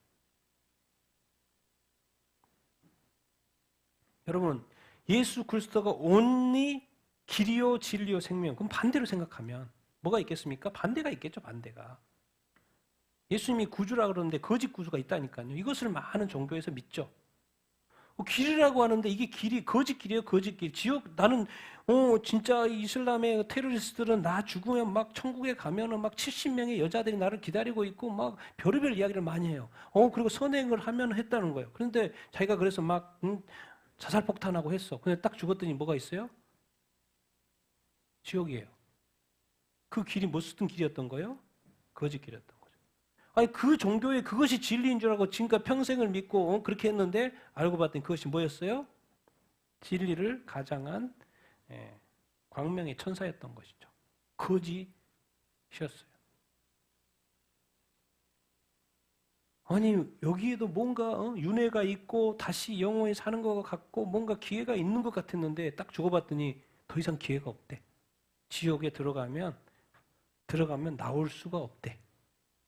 여러분, 예수 그리스도가 온리 길이요 진리요 생명. 그럼 반대로 생각하면 뭐가 있겠습니까? 반대가 있겠죠, 반대가. 예수님이 구주라 그러는데 거짓 구주가 있다니까요. 이것을 많은 종교에서 믿죠. 길이라고 하는데 이게 길이 거짓 길이에요, 거짓 길. 지옥 나는 진짜 이슬람의 테러리스트들은 나 죽으면 막 천국에 가면은 막 70명의 여자들이 나를 기다리고 있고 막 별의별 이야기를 많이 해요. 그리고 선행을 하면 했다는 거예요. 그런데 자기가 그래서 막 자살 폭탄하고 했어. 근데 딱 죽었더니 뭐가 있어요? 지옥이에요. 그 길이 무슨 길이었던 거예요? 거짓 길이었던 거예요. 아니 그 종교에 그것이 진리인 줄 알고 지금까지 평생을 믿고 그렇게 했는데 알고 봤더니 그것이 뭐였어요? 진리를 가장한 광명의 천사였던 것이죠. 거짓이었어요. 아니 여기에도 뭔가 윤회가 있고 다시 영원히 사는 것 같고 뭔가 기회가 있는 것 같았는데 딱 죽어봤더니 더 이상 기회가 없대. 지옥에 들어가면 나올 수가 없대.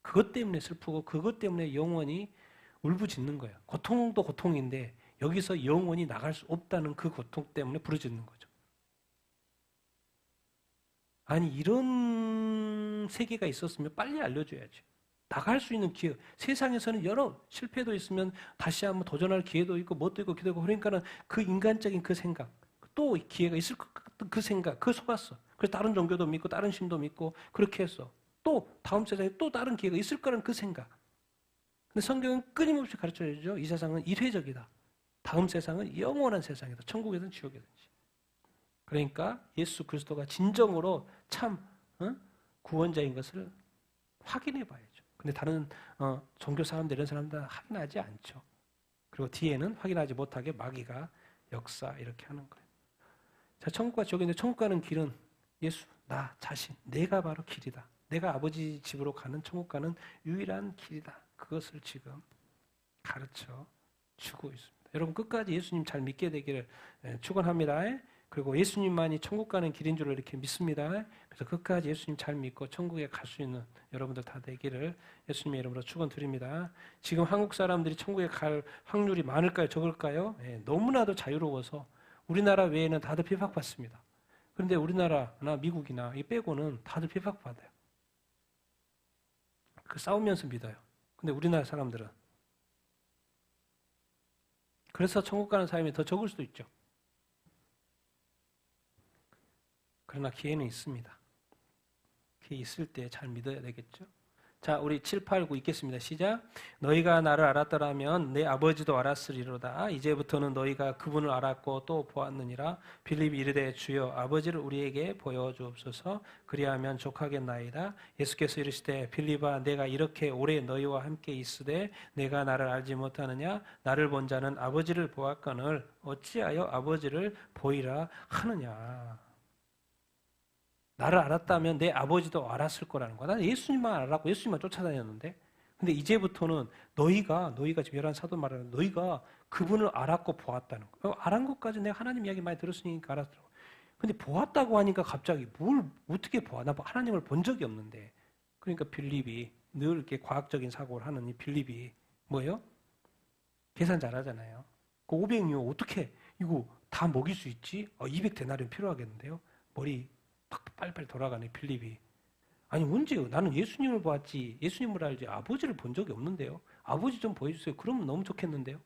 그것 때문에 슬프고 그것 때문에 영원히 울부짖는 거예요. 고통도 고통인데 여기서 영원히 나갈 수 없다는 그 고통 때문에 부르짖는 거죠. 아니 이런 세계가 있었으면 빨리 알려줘야지. 나갈 수 있는 기회. 세상에서는 여러 실패도 있으면 다시 한번 도전할 기회도 있고 뭣도 있고 기도 있고 그러니까는 그 인간적인 그 생각 또 기회가 있을 것 같은 그 생각 그거 속았어. 그래서 다른 종교도 믿고 다른 신도 믿고 그렇게 했어. 또 다음 세상에 또 다른 기회가 있을 거라는 그 생각. 근데 성경은 끊임없이 가르쳐주죠. 이 세상은 일회적이다. 다음 세상은 영원한 세상이다. 천국이든 지옥이든지. 그러니까 예수 그리스도가 진정으로 참 구원자인 것을 확인해 봐야죠. 근데 다른 종교 사람들 이런 사람들은 확인하지 않죠. 그리고 뒤에는 확인하지 못하게 마귀가 역사 이렇게 하는 거예요. 자, 천국과 지옥인데 천국 가는 길은 예수, 나 자신, 내가 바로 길이다. 내가 아버지 집으로 가는 천국 가는 유일한 길이다. 그것을 지금 가르쳐 주고 있습니다. 여러분 끝까지 예수님 잘 믿게 되기를 축원합니다. 그리고 예수님만이 천국 가는 길인 줄 이렇게 믿습니다. 그래서 끝까지 예수님 잘 믿고 천국에 갈 수 있는 여러분들 다 되기를 예수님의 이름으로 축원드립니다. 지금 한국 사람들이 천국에 갈 확률이 많을까요? 적을까요? 너무나도 자유로워서 우리나라 외에는 다들 핍박받습니다. 그런데 우리나라나 미국이나 이 빼고는 다들 핍박받아요. 그 싸우면서 믿어요. 근데 우리나라 사람들은 그래서 천국 가는 사람이 더 적을 수도 있죠. 그러나 기회는 있습니다. 기회 있을 때 잘 믿어야 되겠죠. 자, 우리 7, 8, 9 읽겠습니다. 시작. 너희가 나를 알았더라면 내 아버지도 알았으리로다. 이제부터는 너희가 그분을 알았고 또 보았느니라. 빌립이 이르되 주여 아버지를 우리에게 보여주옵소서. 그리하면 족하겠나이다. 예수께서 이르시되 빌립아 내가 이렇게 오래 너희와 함께 있으되 내가 나를 알지 못하느냐. 나를 본 자는 아버지를 보았거늘 어찌하여 아버지를 보이라 하느냐. 나를 알았다면 내 아버지도 알았을 거라는 거야. 나는 예수님만 알았고 예수님만 쫓아다녔는데. 근데 이제부터는 너희가 지금 열한 사도 말하는 너희가 그분을 알았고 보았다는 거야. 알은 것까지 내가 하나님 이야기 많이 들었으니까 알았더라고. 근데 보았다고 하니까 갑자기 뭘 어떻게 보아? 나 하나님을 본 적이 없는데. 그러니까 빌립이 늘 이렇게 과학적인 사고를 하는 이 빌립이 뭐예요? 계산 잘하잖아요. 그 500요 어떻게 이거 다 먹일 수 있지? 200데나리온 필요하겠는데요. 머리 빨리빨리 돌아가네 빌립이. 아니 언제요? 나는 예수님을 봤지 예수님을 알지 아버지를 본 적이 없는데요. 아버지 좀 보여주세요. 그러면 너무 좋겠는데요.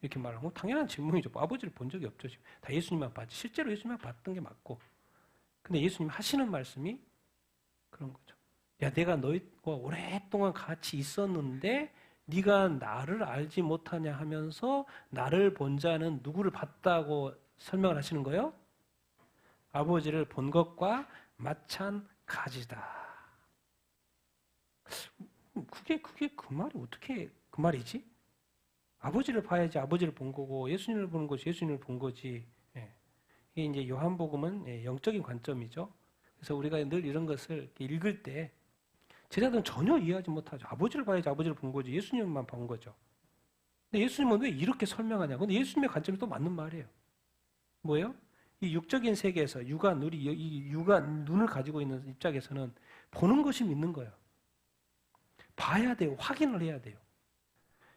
이렇게 말하면 당연한 질문이죠. 아버지를 본 적이 없죠. 지금. 다 예수님만 봤지. 실제로 예수님만 봤던 게 맞고. 근데 예수님 하시는 말씀이 그런 거죠. 야 내가 너희와 오랫동안 같이 있었는데 네가 나를 알지 못하냐 하면서 나를 본 자는 누구를 봤다고 설명을 하시는 거예요? 아버지를 본 것과 마찬가지다. 그게 그 말이 어떻게 그 말이지? 아버지를 봐야지 아버지를 본 거고 예수님을 보는 것이 예수님을 본 거지. 예. 이게 이제 요한복음은 영적인 관점이죠. 그래서 우리가 늘 이런 것을 읽을 때 제자들은 전혀 이해하지 못하죠. 아버지를 봐야지 아버지를 본 거지 예수님만 본 거죠. 근데 예수님은 왜 이렇게 설명하냐? 근데 예수님의 관점이 또 맞는 말이에요. 뭐예요? 이 육적인 세계에서 눈을 가지고 있는 입장에서는 보는 것이 믿는 거예요. 봐야 돼요. 확인을 해야 돼요.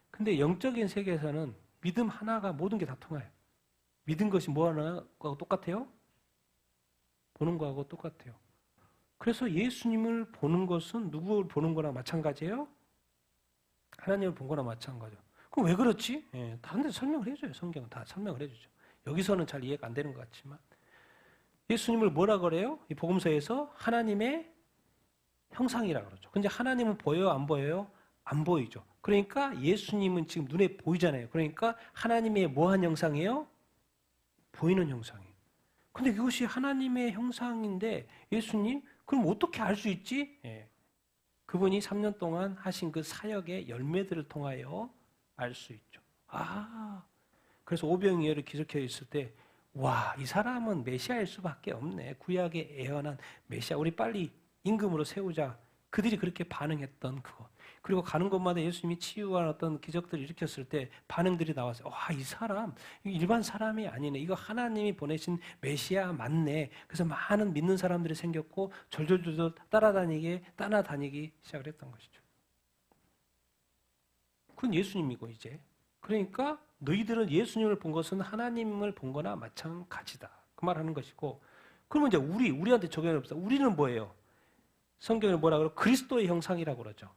근데 영적인 세계에서는 믿음 하나가 모든 게 다 통해요. 믿은 것이 뭐 하나하고 똑같아요? 보는 거하고 똑같아요. 그래서 예수님을 보는 것은 누구를 보는 거나 마찬가지예요? 하나님을 본 거나 마찬가지예요. 그럼 왜 그렇지? 예, 다른 데 설명을 해줘요. 성경은 다 설명을 해주죠. 여기서는 잘 이해가 안 되는 것 같지만 예수님을 뭐라 그래요? 이 복음서에서 하나님의 형상이라 그러죠. 근데 하나님은 보여요? 안 보여요? 안 보이죠. 그러니까 예수님은 지금 눈에 보이잖아요. 그러니까 하나님의 뭐한 형상이에요? 보이는 형상이에요. 근데 그것이 하나님의 형상인데 예수님? 그럼 어떻게 알 수 있지? 예. 그분이 3년 동안 하신 그 사역의 열매들을 통하여 알 수 있죠. 그래서 오병이어를 기록해 있을 때 와, 이 사람은 메시아일 수밖에 없네. 구약에 예언한 메시아. 우리 빨리 임금으로 세우자. 그들이 그렇게 반응했던 그것. 그리고 가는 곳마다 예수님이 치유한 어떤 기적들을 일으켰을 때 반응들이 나왔어요. 와, 이 사람 일반 사람이 아니네. 이거 하나님이 보내신 메시아 맞네. 그래서 많은 믿는 사람들이 생겼고 졸졸졸 따라다니기 시작을 했던 것이죠. 그건 예수님이고 이제. 그러니까 너희들은 예수님을 본 것은 하나님을 본 거나 마찬가지다. 그 말 하는 것이고. 그러면 이제 우리한테 적용이 없어. 우리는 뭐예요? 성경에 뭐라 그러고 그리스도의 형상이라고 그러죠.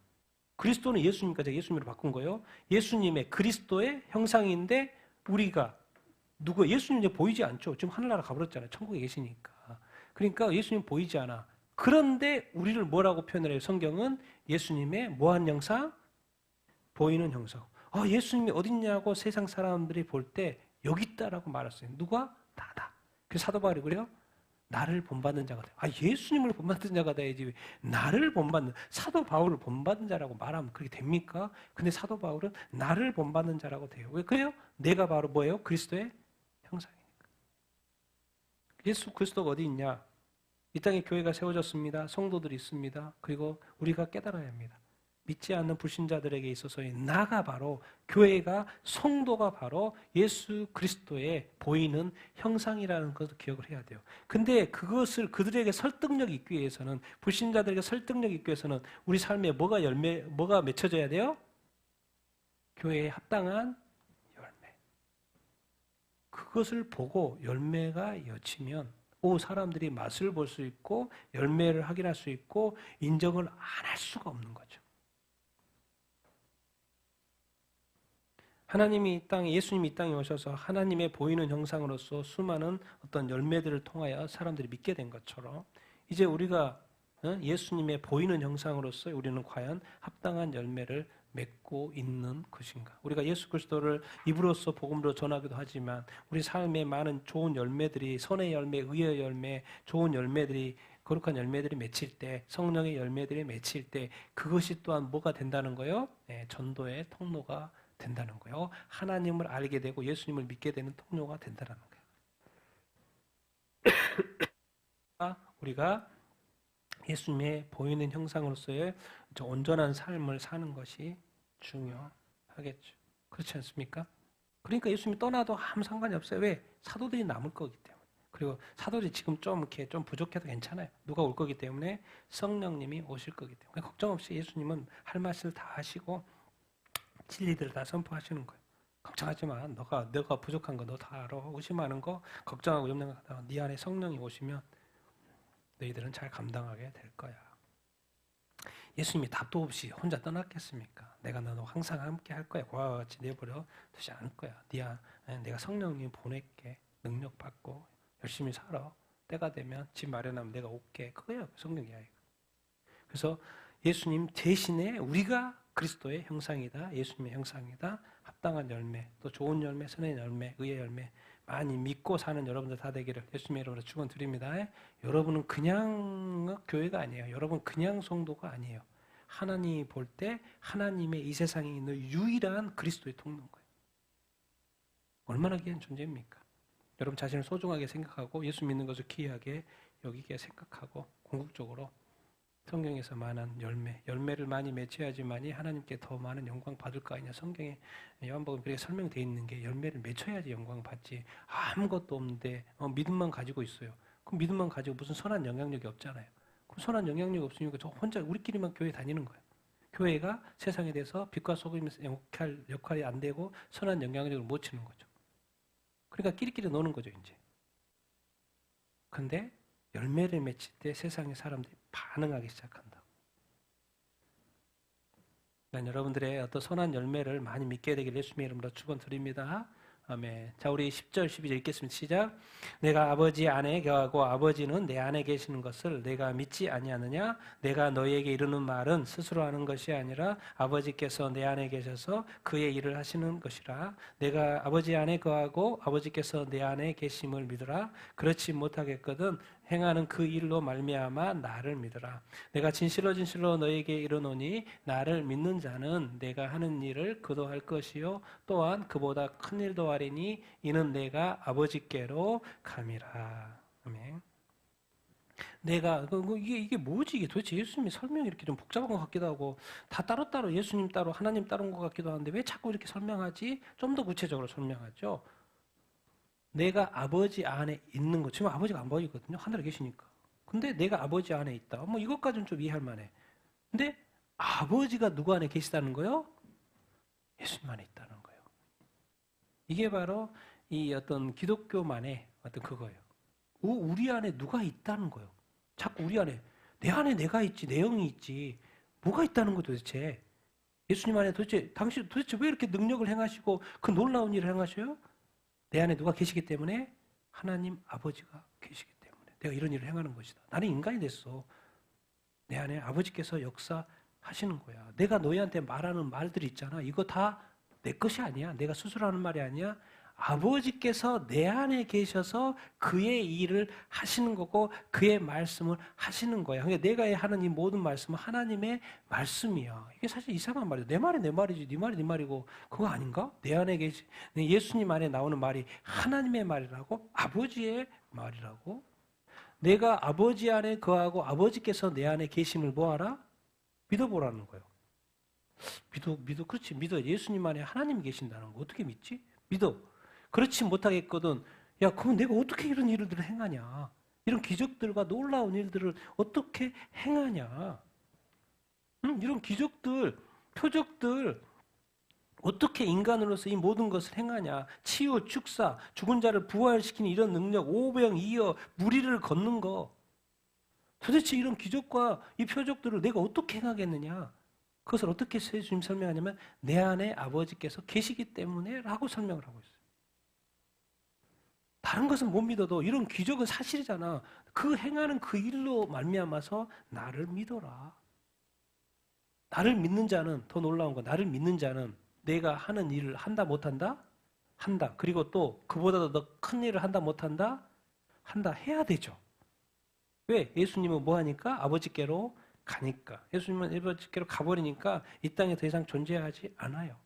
그리스도는 예수님과 제가 예수님으로 바꾼 거예요. 예수님의 그리스도의 형상인데 우리가 예수님 이제 보이지 않죠. 지금 하늘나라 가버렸잖아요. 천국에 계시니까. 그러니까 예수님 보이지 않아. 그런데 우리를 뭐라고 표현을 해요? 성경은 예수님의 뭐한 형상? 보이는 형상. 예수님이 어딨냐고 세상 사람들이 볼 때 여기 있다라고 말했어요. 누가? 나다. 그래서 사도 바울이 그래요? 나를 본받는 자가 돼. 예수님을 본받는 자가 돼야지. 나를 본받는, 사도 바울을 본받는 자라고 말하면 그렇게 됩니까? 근데 사도 바울은 나를 본받는 자라고 돼요. 왜 그래요? 내가 바로 뭐예요? 그리스도의 형상이니까. 예수 그리스도가 어디 있냐? 이 땅에 교회가 세워졌습니다. 성도들이 있습니다. 그리고 우리가 깨달아야 합니다. 믿지 않는 불신자들에게 있어서의 나가 바로 교회가 성도가 바로 예수 그리스도의 보이는 형상이라는 것을 기억을 해야 돼요. 근데 그것을 그들에게 설득력 있기 위해서는 불신자들에게 설득력 있기 위해서는 우리 삶에 뭐가 맺혀져야 돼요? 교회에 합당한 열매. 그것을 보고 열매가 이어지면 사람들이 맛을 볼 수 있고 열매를 확인할 수 있고 인정을 안 할 수가 없는 거죠. 예수님이 이 땅에 오셔서 하나님의 보이는 형상으로서 수많은 어떤 열매들을 통하여 사람들이 믿게 된 것처럼 이제 우리가 예수님의 보이는 형상으로서 우리는 과연 합당한 열매를 맺고 있는 것인가? 우리가 예수 그리스도를 입으로써 복음으로 전하기도 하지만 우리 삶에 많은 좋은 열매들이 선의 열매, 의의 열매, 좋은 열매들이 거룩한 열매들이 맺힐 때 성령의 열매들이 맺힐 때 그것이 또한 뭐가 된다는 거예요? 전도의 통로가 된다는 거예요. 하나님을 알게 되고 예수님을 믿게 되는 통로가 된다는 거예요. 우리가 예수님의 보이는 형상으로서의 온전한 삶을 사는 것이 중요하겠죠. 그렇지 않습니까? 그러니까 예수님이 떠나도 아무 상관이 없어요. 왜? 사도들이 남을 거기 때문에. 그리고 사도들이 지금 좀 부족해도 괜찮아요. 누가 올 거기 때문에 성령님이 오실 거기 때문에 걱정 없이 예수님은 할 말씀을 다 하시고 진리들을 다 선포하시는 거예요. 걱정하지 마. 너가 부족한 거 너 다 알아. 의심하는 거, 걱정하고 염려하는 거, 네 안에 성령이 오시면 너희들은 잘 감당하게 될 거야. 예수님이 답도 없이 혼자 떠났겠습니까? 내가 너와 항상 함께 할 거야. 과와 같이 내버려 두지 않을 거야. 내가 성령님 보낼게. 능력 받고 열심히 살아. 때가 되면 집 마련하면 내가 올게. 그거예요. 성령 이야기가. 그래서 예수님 대신에 우리가 그리스도의 형상이다. 예수님의 형상이다. 합당한 열매, 또 좋은 열매, 선의 열매, 의의 열매 많이 믿고 사는 여러분들 다 되기를 예수님의 이름으로 축원드립니다. 여러분은 그냥 교회가 아니에요. 여러분 그냥 성도가 아니에요. 하나님이 볼 때 하나님의 이 세상에 있는 유일한 그리스도의 통로인 거예요. 얼마나 귀한 존재입니까? 여러분 자신을 소중하게 생각하고 예수 믿는 것을 귀하게 여기게 생각하고 궁극적으로 성경에서 많은 열매를 많이 맺혀야지만이 하나님께 더 많은 영광 받을 거 아니냐. 성경에 요한복음 그렇게 설명되어 있는 게 열매를 맺혀야지 영광 받지. 아무것도 없는데 믿음만 가지고 있어요. 그럼 믿음만 가지고 무슨 선한 영향력이 없잖아요. 그럼 선한 영향력이 없으니까 저 혼자 우리끼리만 교회 다니는 거예요. 교회가 세상에 대해서 빛과 소금의 역할이 안 되고 선한 영향력을 못 치는 거죠. 그러니까 끼리끼리 노는 거죠, 이제. 근데 열매를 맺힐 때 세상의 사람들이 반응하기 시작한다. 난 여러분들의 어떤 선한 열매를 많이 믿게 되길 예수님의 이름으로 축원드립니다. 아멘. 자, 우리 10절, 12절 읽겠습니다. 시작. 내가 아버지 안에 거하고 아버지는 내 안에 계시는 것을 내가 믿지 아니하느냐? 내가 너희에게 이르는 말은 스스로 하는 것이 아니라 아버지께서 내 안에 계셔서 그의 일을 하시는 것이라. 내가 아버지 안에 거하고 아버지께서 내 안에 계심을 믿으라. 그렇지 못하겠거든 행하는 그 일로 말미암아 나를 믿으라. 내가 진실로 너희에게 이르노니 나를 믿는 자는 내가 하는 일을 그도 할 것이요 또한 그보다 큰 일도 하리니 이는 내가 아버지께로 감이라. 아멘. 내가 이게 뭐지? 이게 도대체 예수님이 설명이 이렇게 좀 복잡한 것 같기도 하고 다 따로따로 예수님 따로 하나님 따로인 것 같기도 하는데 왜 자꾸 이렇게 설명하지? 좀 더 구체적으로 설명하죠. 내가 아버지 안에 있는 거. 지금 아버지가 안 보이거든요. 하늘에 계시니까. 근데 내가 아버지 안에 있다. 뭐 이것까지는 좀 이해할 만해. 근데 아버지가 누구 안에 계시다는 거요? 예수님 안에 있다는 거예요. 이게 바로 이 어떤 기독교만의 어떤 그거예요. 우리 안에 누가 있다는 거예요. 자꾸 우리 안에 내 안에 내가 있지, 내 영이 있지. 뭐가 있다는 거 도대체? 예수님 안에 당신 도대체 왜 이렇게 능력을 행하시고 그 놀라운 일을 행하셔요? 내 안에 누가 계시기 때문에 하나님 아버지가 계시기 때문에 내가 이런 일을 행하는 것이다. 나는 인간이 됐어. 내 안에 아버지께서 역사하시는 거야. 내가 너희한테 말하는 말들이 있잖아. 이거 다 내 것이 아니야. 내가 스스로 하는 말이 아니야. 아버지께서 내 안에 계셔서 그의 일을 하시는 거고 그의 말씀을 하시는 거야. 그러니까 내가 하는 이 모든 말씀은 하나님의 말씀이야. 이게 사실 이상한 말이야. 내 말이 내 말이지 네 말이 네 말이고 그거 아닌가? 내 안에 예수님 안에 나오는 말이 하나님의 말이라고? 아버지의 말이라고? 내가 아버지 안에 거하고 아버지께서 내 안에 계심을 뭐하라? 믿어보라는 거예요. 그렇지. 믿어. 예수님 안에 하나님이 계신다는 거 어떻게 믿지? 믿어. 그렇지 못하겠거든. 야, 그럼 내가 어떻게 이런 일들을 행하냐? 이런 기적들과 놀라운 일들을 어떻게 행하냐? 이런 기적들, 표적들, 어떻게 인간으로서 이 모든 것을 행하냐? 치유, 축사, 죽은 자를 부활시키는 이런 능력, 오병이어, 무리를 걷는 거. 도대체 이런 기적과 이 표적들을 내가 어떻게 행하겠느냐? 그것을 어떻게 예수님 설명하냐면 내 안에 아버지께서 계시기 때문에 라고 설명을 하고 있어요. 다른 것은 못 믿어도 이런 기적은 사실이잖아. 그 행하는 그 일로 말미암아서 나를 믿어라. 나를 믿는 자는 더 놀라운 거. 나를 믿는 자는 내가 하는 일을 한다 못한다? 한다. 그리고 또 그보다도 더 큰 일을 한다 못한다? 한다. 해야 되죠. 왜? 예수님은 뭐 하니까? 아버지께로 가니까. 예수님은 아버지께로 가버리니까 이 땅에 더 이상 존재하지 않아요.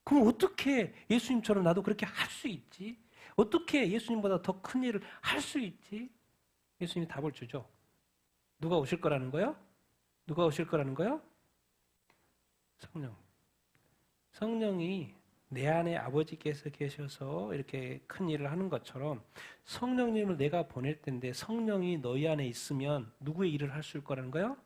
그럼 어떻게 예수님처럼 나도 그렇게 할 수 있지? 어떻게 예수님보다 더 큰 일을 할 수 있지? 예수님이 답을 주죠. 누가 오실 거라는 거요? 누가 오실 거라는 거요? 성령. 성령이 내 안에 아버지께서 계셔서 이렇게 큰 일을 하는 것처럼 성령님을 내가 보낼 텐데 성령이 너희 안에 있으면 누구의 일을 할 수 있을 거라는 거요?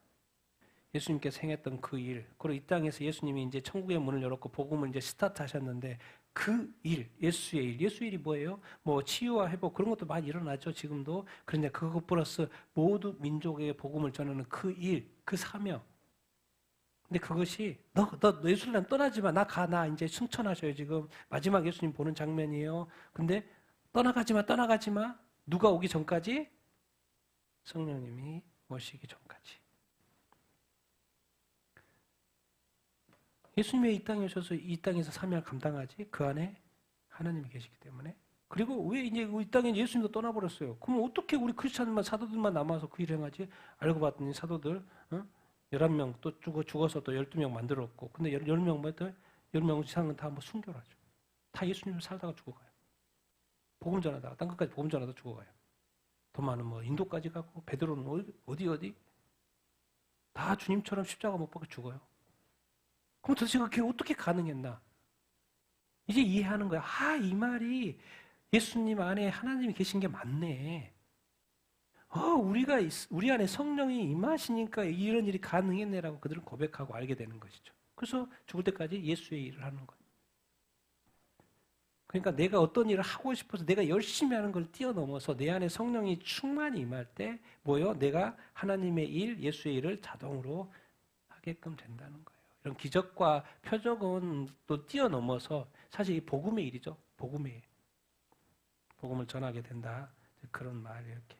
예수님께서 행했던 그 일, 그리고 이 땅에서 예수님이 이제 천국의 문을 열었고 복음을 이제 스타트 하셨는데 그 일, 예수의 일이 뭐예요? 뭐 치유와 회복 그런 것도 많이 일어나죠 지금도. 그런데 그것 플러스 모두 민족에게 복음을 전하는 그 일, 그 사명. 근데 그것이 너 예수님 떠나지 마, 나 이제 승천하셔요 지금 마지막 예수님 보는 장면이에요. 근데 떠나가지 마. 누가 오기 전까지? 성령님이 오시기 전까지. 예수님이 이 땅에 오셔서 이 땅에서 사명을 감당하지 그 안에 하나님이 계시기 때문에 그리고 왜 이제 이 땅에 예수님도 떠나버렸어요. 그럼 어떻게 우리 크리스찬만 사도들만 남아서 그 일을 행하지? 알고 봤더니 사도들 11명 또 죽어서 또 12명 만들었고 근데 10명 이상은 다 뭐 순교하죠. 다 예수님 살다가 죽어가요. 복음 전하다가 땅 끝까지 복음 전하다 죽어가요. 더 많은 뭐 인도까지 가고 베드로는 어디 다 주님처럼 십자가 못 박혀 죽어요. 그럼 도대체 그게 어떻게 가능했나? 이제 이해하는 거야. 이 말이 예수님 안에 하나님이 계신 게 맞네. 우리 안에 성령이 임하시니까 이런 일이 가능했네라고 그들은 고백하고 알게 되는 것이죠. 그래서 죽을 때까지 예수의 일을 하는 거예요. 그러니까 내가 어떤 일을 하고 싶어서 내가 열심히 하는 걸 뛰어넘어서 내 안에 성령이 충만히 임할 때 내가 하나님의 일, 예수의 일을 자동으로 하게끔 된다는 거예요. 이런 기적과 표적은 또 뛰어넘어서 사실 이 복음의 일이죠. 복음을 전하게 된다. 그런 말 이렇게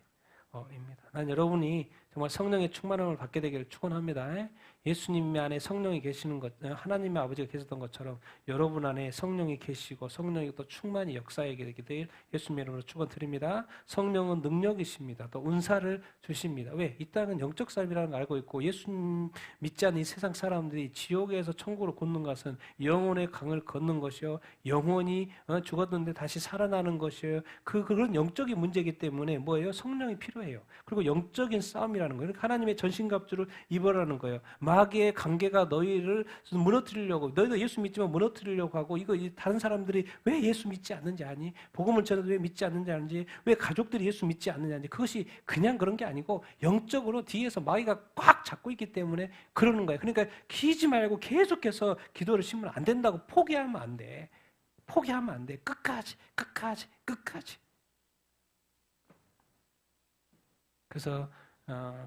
입니다. 난 여러분이 정말 성령의 충만함을 받게 되기를 축원합니다. 예수님 안에 성령이 계시는 것, 하나님의 아버지가 계셨던 것처럼 여러분 안에 성령이 계시고 성령이 또 충만히 역사하게 되게 될 예수님 이름으로 축원드립니다. 성령은 능력이십니다. 또 은사를 주십니다. 왜? 이 땅은 영적 삶이라는 걸 알고 있고 예수님 믿지 않는 이 세상 사람들이 지옥에서 천국으로 걷는 것은 영혼의 강을 걷는 것이요, 영혼이 죽었는데 다시 살아나는 것이요. 그런 영적인 문제이기 때문에 뭐예요? 성령이 필요해요. 그리고 영적인 싸움이라는 거예요. 하나님의 전신갑주를 입으라는 거예요. 마귀의 관계가 너희를 무너뜨리려고, 너희도 예수 믿지만 무너뜨리려고 하고, 이거 다른 사람들이 왜 예수 믿지 않는지 아니? 복음을 전해도 왜 믿지 않는지 아는지, 왜 가족들이 예수 믿지 않느냐는지, 그것이 그냥 그런 게 아니고 영적으로 뒤에서 마귀가 꽉 잡고 있기 때문에 그러는 거예요. 그러니까 기지 말고 계속해서 기도를 심으면 안 된다고. 포기하면 안 돼. 포기하면 안 돼. 끝까지. 그래서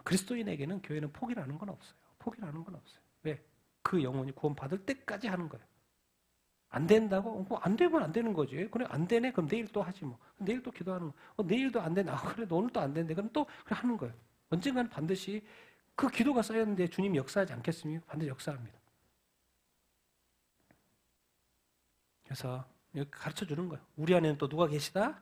그리스도인에게는 교회는 포기라는 건 없어요. 왜? 그 영혼이 구원받을 때까지 하는 거예요. 안 된다고? 안 되면 안 되는 거지. 그래, 안 되네? 그럼 내일 또 하지 뭐. 내일 또 기도하는 거. 내일도 안 되네. 그래, 오늘 또 안 된대. 그럼 또 그래 하는 거예요. 언젠가는 반드시 그 기도가 쌓였는데 주님이 역사하지 않겠습니까? 반드시 역사합니다. 그래서 이렇게 가르쳐 주는 거예요. 우리 안에는 또 누가 계시다?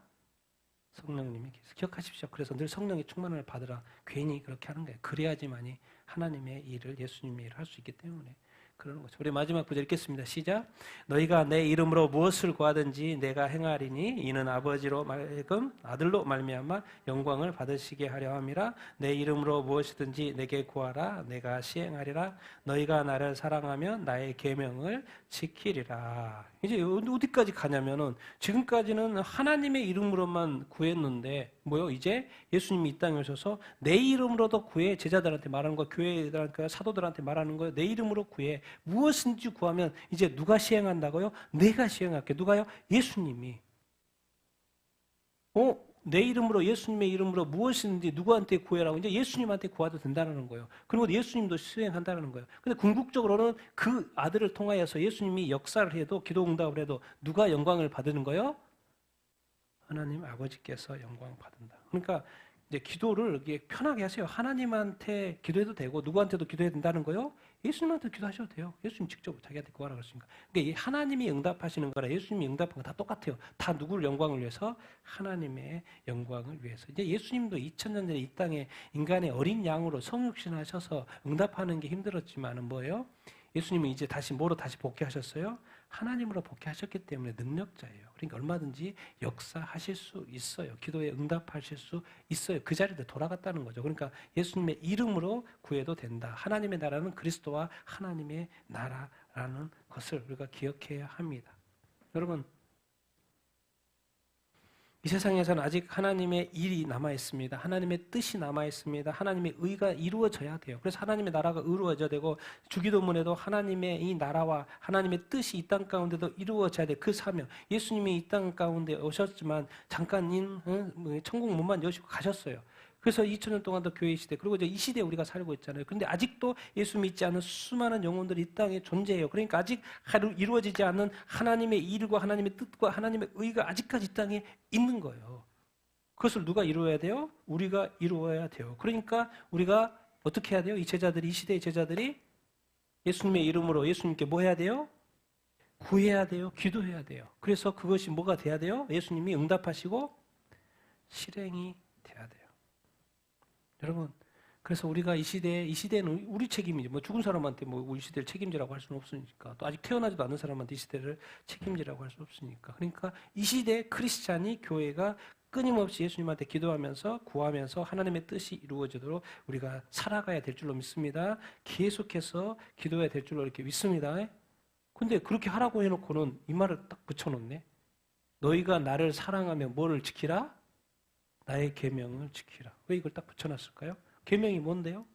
성령님이 계세요. 기억하십시오. 그래서 늘 성령의 충만을 받으라. 괜히 그렇게 하는 거예요. 그래야지만이 하나님의 일을, 예수님의 일을 할 수 있기 때문에 그러는 거죠. 우리 마지막 구절 읽겠습니다. 시작. 너희가 내 이름으로 무엇을 구하든지 내가 행하리니 이는 아버지로 말금 아들로 말미암아 영광을 받으시게 하려 함이라. 내 이름으로 무엇이든지 내게 구하라. 내가 시행하리라. 너희가 나를 사랑하면 나의 계명을 지키리라. 이제 어디까지 가냐면은 지금까지는 하나님의 이름으로만 구했는데 이제 예수님이 이 땅에 오셔서 내 이름으로도 구해. 제자들한테 말하는 거, 교회들한테, 사도들한테 말하는 거예요. 내 이름으로 구해. 무엇인지 구하면 이제 누가 시행한다고요? 내가 시행할게. 누가요? 예수님이. 내 이름으로, 예수님의 이름으로 무엇이든지 누구한테 구해라고 이제 예수님한테 구해도 된다는 거예요. 그리고 예수님도 수행한다는 거예요. 근데 궁극적으로는 그 아들을 통하여서 예수님이 역사를 해도, 기도 응답을 해도 누가 영광을 받는 거예요? 하나님 아버지께서 영광 받는다. 그러니까 이제 기도를 이렇게 편하게 하세요. 하나님한테 기도해도 되고 누구한테도 기도해야 된다는 거요? 예수님한테 기도하셔도 돼요. 예수님 직접 자기한테 구하라고 했으니까. 그러니까 하나님이 응답하시는 거랑 예수님이 응답하는 거 다 똑같아요. 다 누구를 영광을 위해서? 하나님의 영광을 위해서. 이제 예수님도 2000년 전에 이 땅에 인간의 어린 양으로 성육신하셔서 응답하는 게 힘들었지만은 뭐예요? 예수님은 이제 다시 뭐로 다시 복귀하셨어요? 하나님으로 복귀하셨기 때문에 능력자예요. 그러니까 얼마든지 역사하실 수 있어요. 기도에 응답하실 수 있어요. 그 자리에 돌아갔다는 거죠. 그러니까 예수님의 이름으로 구해도 된다. 하나님의 나라는 그리스도와 하나님의 나라라는 것을 우리가 기억해야 합니다. 여러분, 이 세상에서는 아직 하나님의 일이 남아있습니다. 하나님의 뜻이 남아있습니다. 하나님의 의가 이루어져야 돼요. 그래서 하나님의 나라가 이루어져야 되고, 주기도문에도 하나님의 이 나라와 하나님의 뜻이 이 땅 가운데도 이루어져야 돼. 그 사명. 예수님이 이 땅 가운데 오셨지만 잠깐 천국 문만 여시고 가셨어요. 그래서 2000년 동안도 교회 시대, 그리고 이제 이 시대에 우리가 살고 있잖아요. 그런데 아직도 예수 믿지 않은 수많은 영혼들이 이 땅에 존재해요. 그러니까 아직 이루어지지 않는 하나님의 일과 하나님의 뜻과 하나님의 의가 아직까지 이 땅에 있는 거예요. 그것을 누가 이루어야 돼요? 우리가 이루어야 돼요. 그러니까 우리가 어떻게 해야 돼요? 이 제자들이, 이 시대의 제자들이 예수님의 이름으로 예수님께 뭐 해야 돼요? 구해야 돼요. 기도해야 돼요. 그래서 그것이 뭐가 돼야 돼요? 예수님이 응답하시고 실행이 돼야 돼요. 여러분, 그래서 우리가 이 시대는 우리 책임이죠. 뭐 죽은 사람한테 뭐 우리 시대를 책임지라고 할 수는 없으니까. 또 아직 태어나지도 않은 사람한테 이 시대를 책임지라고 할 수 없으니까. 그러니까 이 시대 크리스찬이 교회가 끊임없이 예수님한테 기도하면서 구하면서 하나님의 뜻이 이루어지도록 우리가 살아가야 될 줄로 믿습니다. 계속해서 기도해야 될 줄로 이렇게 믿습니다. 근데 그렇게 하라고 해놓고는 이 말을 딱 붙여놓네. 너희가 나를 사랑하면 뭐를 지키라? 나의 계명을 지키라. 왜 이걸 딱 붙여놨을까요? 계명이 뭔데요?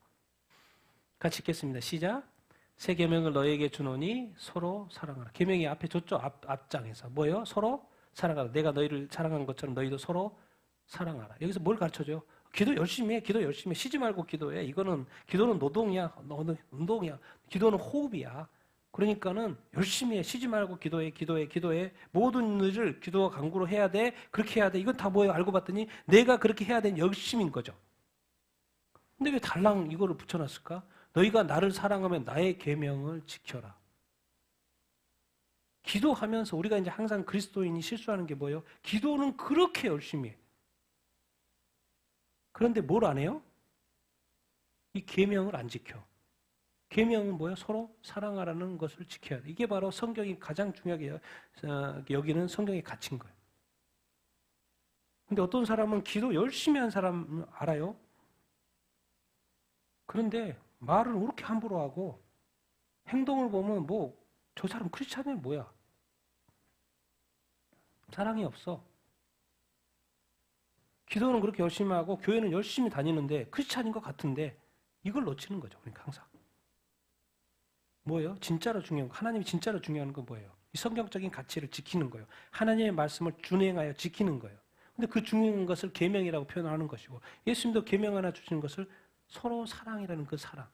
같이 읽겠습니다. 시작. 새 계명을 너희에게 주노니 서로 사랑하라. 계명이 앞에 줬죠. 앞장에서. 뭐예요? 서로 사랑하라. 내가 너희를 사랑한 것처럼 너희도 서로 사랑하라. 여기서 뭘 가르쳐줘요? 기도 열심히 해. 기도 열심히 해. 쉬지 말고 기도해. 기도는 노동이야. 운동이야. 기도는 호흡이야. 그러니까는 열심히 해. 쉬지 말고 기도해. 모든 일을 기도와 간구로 해야 돼. 그렇게 해야 돼. 이건 다 뭐예요? 알고 봤더니 내가 그렇게 해야 되는 열심인 거죠. 근데 왜 달랑 이거를 붙여놨을까? 너희가 나를 사랑하면 나의 계명을 지켜라. 기도하면서 우리가 이제 항상 그리스도인이 실수하는 게 뭐예요? 기도는 그렇게 열심히 해. 그런데 뭘 안 해요? 이 계명을 안 지켜. 계명은 뭐예요? 서로 사랑하라는 것을 지켜야 돼. 이게 바로 성경이 가장 중요하게 여기는 성경의 가치인 거예요. 근데 어떤 사람은 기도 열심히 한 사람 알아요? 그런데 말을 그렇게 함부로 하고 행동을 보면 뭐 저 사람 크리스찬이 뭐야? 사랑이 없어. 기도는 그렇게 열심히 하고 교회는 열심히 다니는데 크리스찬인 것 같은데 이걸 놓치는 거죠. 그러니까 항상. 뭐예요? 진짜로 중요한 거. 하나님이 진짜로 중요한 건 뭐예요? 이 성경적인 가치를 지키는 거예요. 하나님의 말씀을 준행하여 지키는 거예요. 근데 그 중요한 것을 계명이라고 표현하는 것이고 예수님도 계명 하나 주시는 것을 서로 사랑이라는 그 사랑.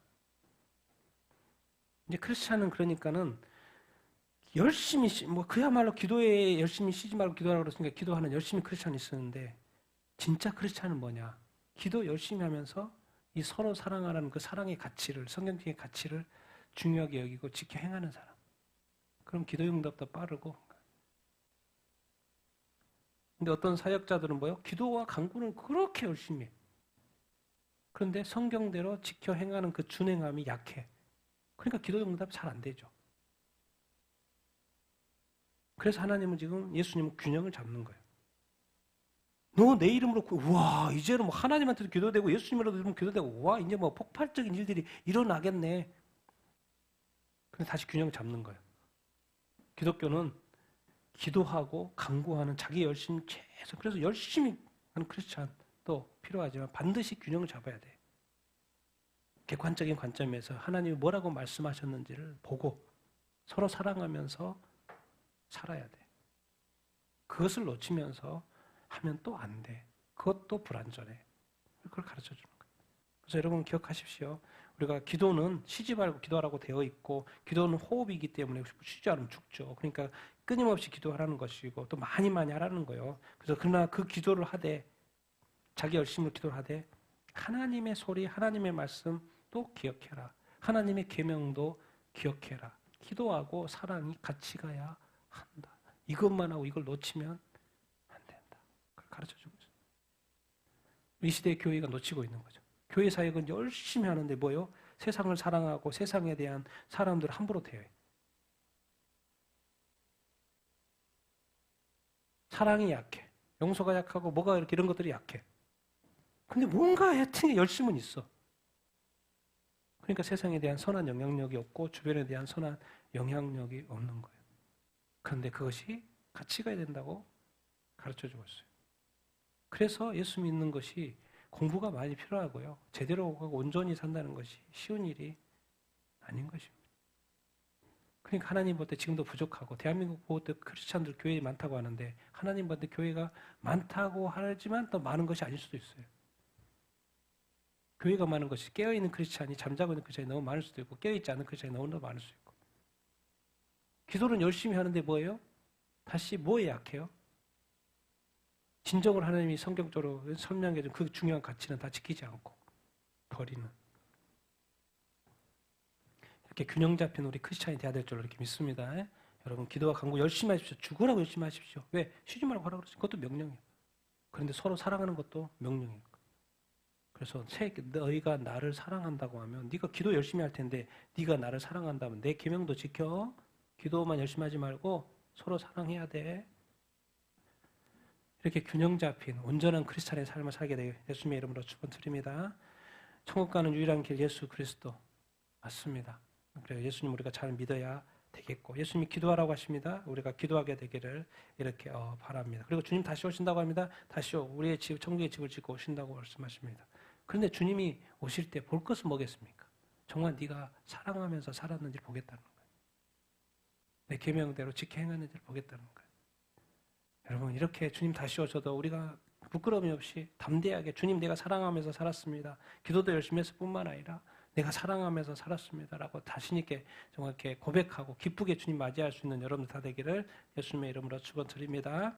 이제 크리스찬은 그러니까는 열심히 뭐 그야말로 기도에 열심히 쉬지 말고 기도하라고 그랬으니까 기도하는 열심히 크리스찬이 있었는데 진짜 크리스찬은 뭐냐? 기도 열심히 하면서 이 서로 사랑하라는 그 사랑의 가치를 성경적인 가치를 중요하게 여기고 지켜 행하는 사람. 그럼 기도 응답도 빠르고. 근데 어떤 사역자들은 뭐요? 기도와 간구는 그렇게 열심히 해. 그런데 성경대로 지켜 행하는 그 준행함이 약해. 그러니까 기도 응답이 잘 안 되죠. 그래서 하나님은 지금 예수님은 균형을 잡는 거예요. 너 내 이름으로 와 이제는 뭐 하나님한테도 기도되고 예수님으로도 기도되고 와 이제 뭐 폭발적인 일들이 일어나겠네. 그래서 다시 균형을 잡는 거예요. 기독교는 기도하고 간구하는 자기 열심 최소 그래서 열심히 하는 크리스찬도 필요하지만 반드시 균형을 잡아야 돼. 객관적인 관점에서 하나님이 뭐라고 말씀하셨는지를 보고 서로 사랑하면서 살아야 돼. 그것을 놓치면서 하면 또 안 돼. 그것도 불완전해. 그걸 가르쳐 주는 거예요. 그래서 여러분 기억하십시오. 우리가 기도는 쉬지 말고 기도하라고 되어 있고 기도는 호흡이기 때문에 쉬지 않으면 죽죠. 그러니까 끊임없이 기도하라는 것이고 또 많이 하라는 거예요. 그래서 그러나 그 기도를 하되 자기 열심을 기도를 하되 하나님의 소리, 하나님의 말씀도 기억해라. 하나님의 계명도 기억해라. 기도하고 사랑이 같이 가야 한다. 이것만 하고 이걸 놓치면 안 된다. 그걸 가르쳐주고 있어요. 이 시대의 교회가 놓치고 있는 거죠. 교회 사역은 열심히 하는데 뭐요? 세상을 사랑하고 세상에 대한 사람들을 함부로 대해. 사랑이 약해. 용서가 약하고 뭐가 이렇게 이런 것들이 약해. 근데 뭔가 하여튼 열심은 있어. 그러니까 세상에 대한 선한 영향력이 없고 주변에 대한 선한 영향력이 없는 거예요. 그런데 그것이 같이 가야 된다고 가르쳐주고 있어요. 그래서 예수 믿는 것이 공부가 많이 필요하고요. 제대로 하고 온전히 산다는 것이 쉬운 일이 아닌 것입니다. 그러니까 하나님 볼 때 지금도 부족하고 대한민국 볼 때 크리스찬들 교회 많다고 하는데 하나님 볼 때 교회가 많다고 하지만 또 많은 것이 아닐 수도 있어요. 교회가 많은 것이 깨어있는 크리스찬이 잠자고 있는 크리스찬이 너무 많을 수도 있고 깨어있지 않은 크리스찬이 너무 많을 수 있고 기도는 열심히 하는데 뭐예요? 다시 뭐에 약해요? 진정으로 하나님이 성경적으로 설명해 준 그 중요한 가치는 다 지키지 않고 버리는 이렇게 균형 잡힌 우리 크리스찬이 돼야 될 줄로 이렇게 믿습니다. 여러분 기도와 간구 열심히 하십시오. 죽으라고 열심히 하십시오. 왜? 쉬지 말고 하라고 그러지. 그것도 명령이에요. 그런데 서로 사랑하는 것도 명령이에요. 그래서 너희가 나를 사랑한다고 하면 네가 기도 열심히 할 텐데 네가 나를 사랑한다면 내 계명도 지켜. 기도만 열심히 하지 말고 서로 사랑해야 돼. 이렇게 균형 잡힌 온전한 크리스찬의 삶을 살게 되게 예수님의 이름으로 축원드립니다. 천국 가는 유일한 길 예수 그리스도 맞습니다. 그래서 예수님 우리가 잘 믿어야 되겠고 예수님이 기도하라고 하십니다. 우리가 기도하게 되기를 이렇게 바랍니다. 그리고 주님 다시 오신다고 합니다. 다시 우리의 집, 천국의 집을 짓고 오신다고 말씀하십니다. 그런데 주님이 오실 때 볼 것은 뭐겠습니까? 정말 네가 사랑하면서 살았는지 보겠다는 거예요. 내 계명대로 지켜 행했는지 보겠다는 거예요. 여러분 이렇게 주님 다시 오셔도 우리가 부끄러움이 없이 담대하게 주님 내가 사랑하면서 살았습니다. 기도도 열심히 했을 뿐만 아니라 내가 사랑하면서 살았습니다라고 자신 있게 정말 이렇게 고백하고 기쁘게 주님 맞이할 수 있는 여러분들 다 되기를 예수님의 이름으로 축원드립니다.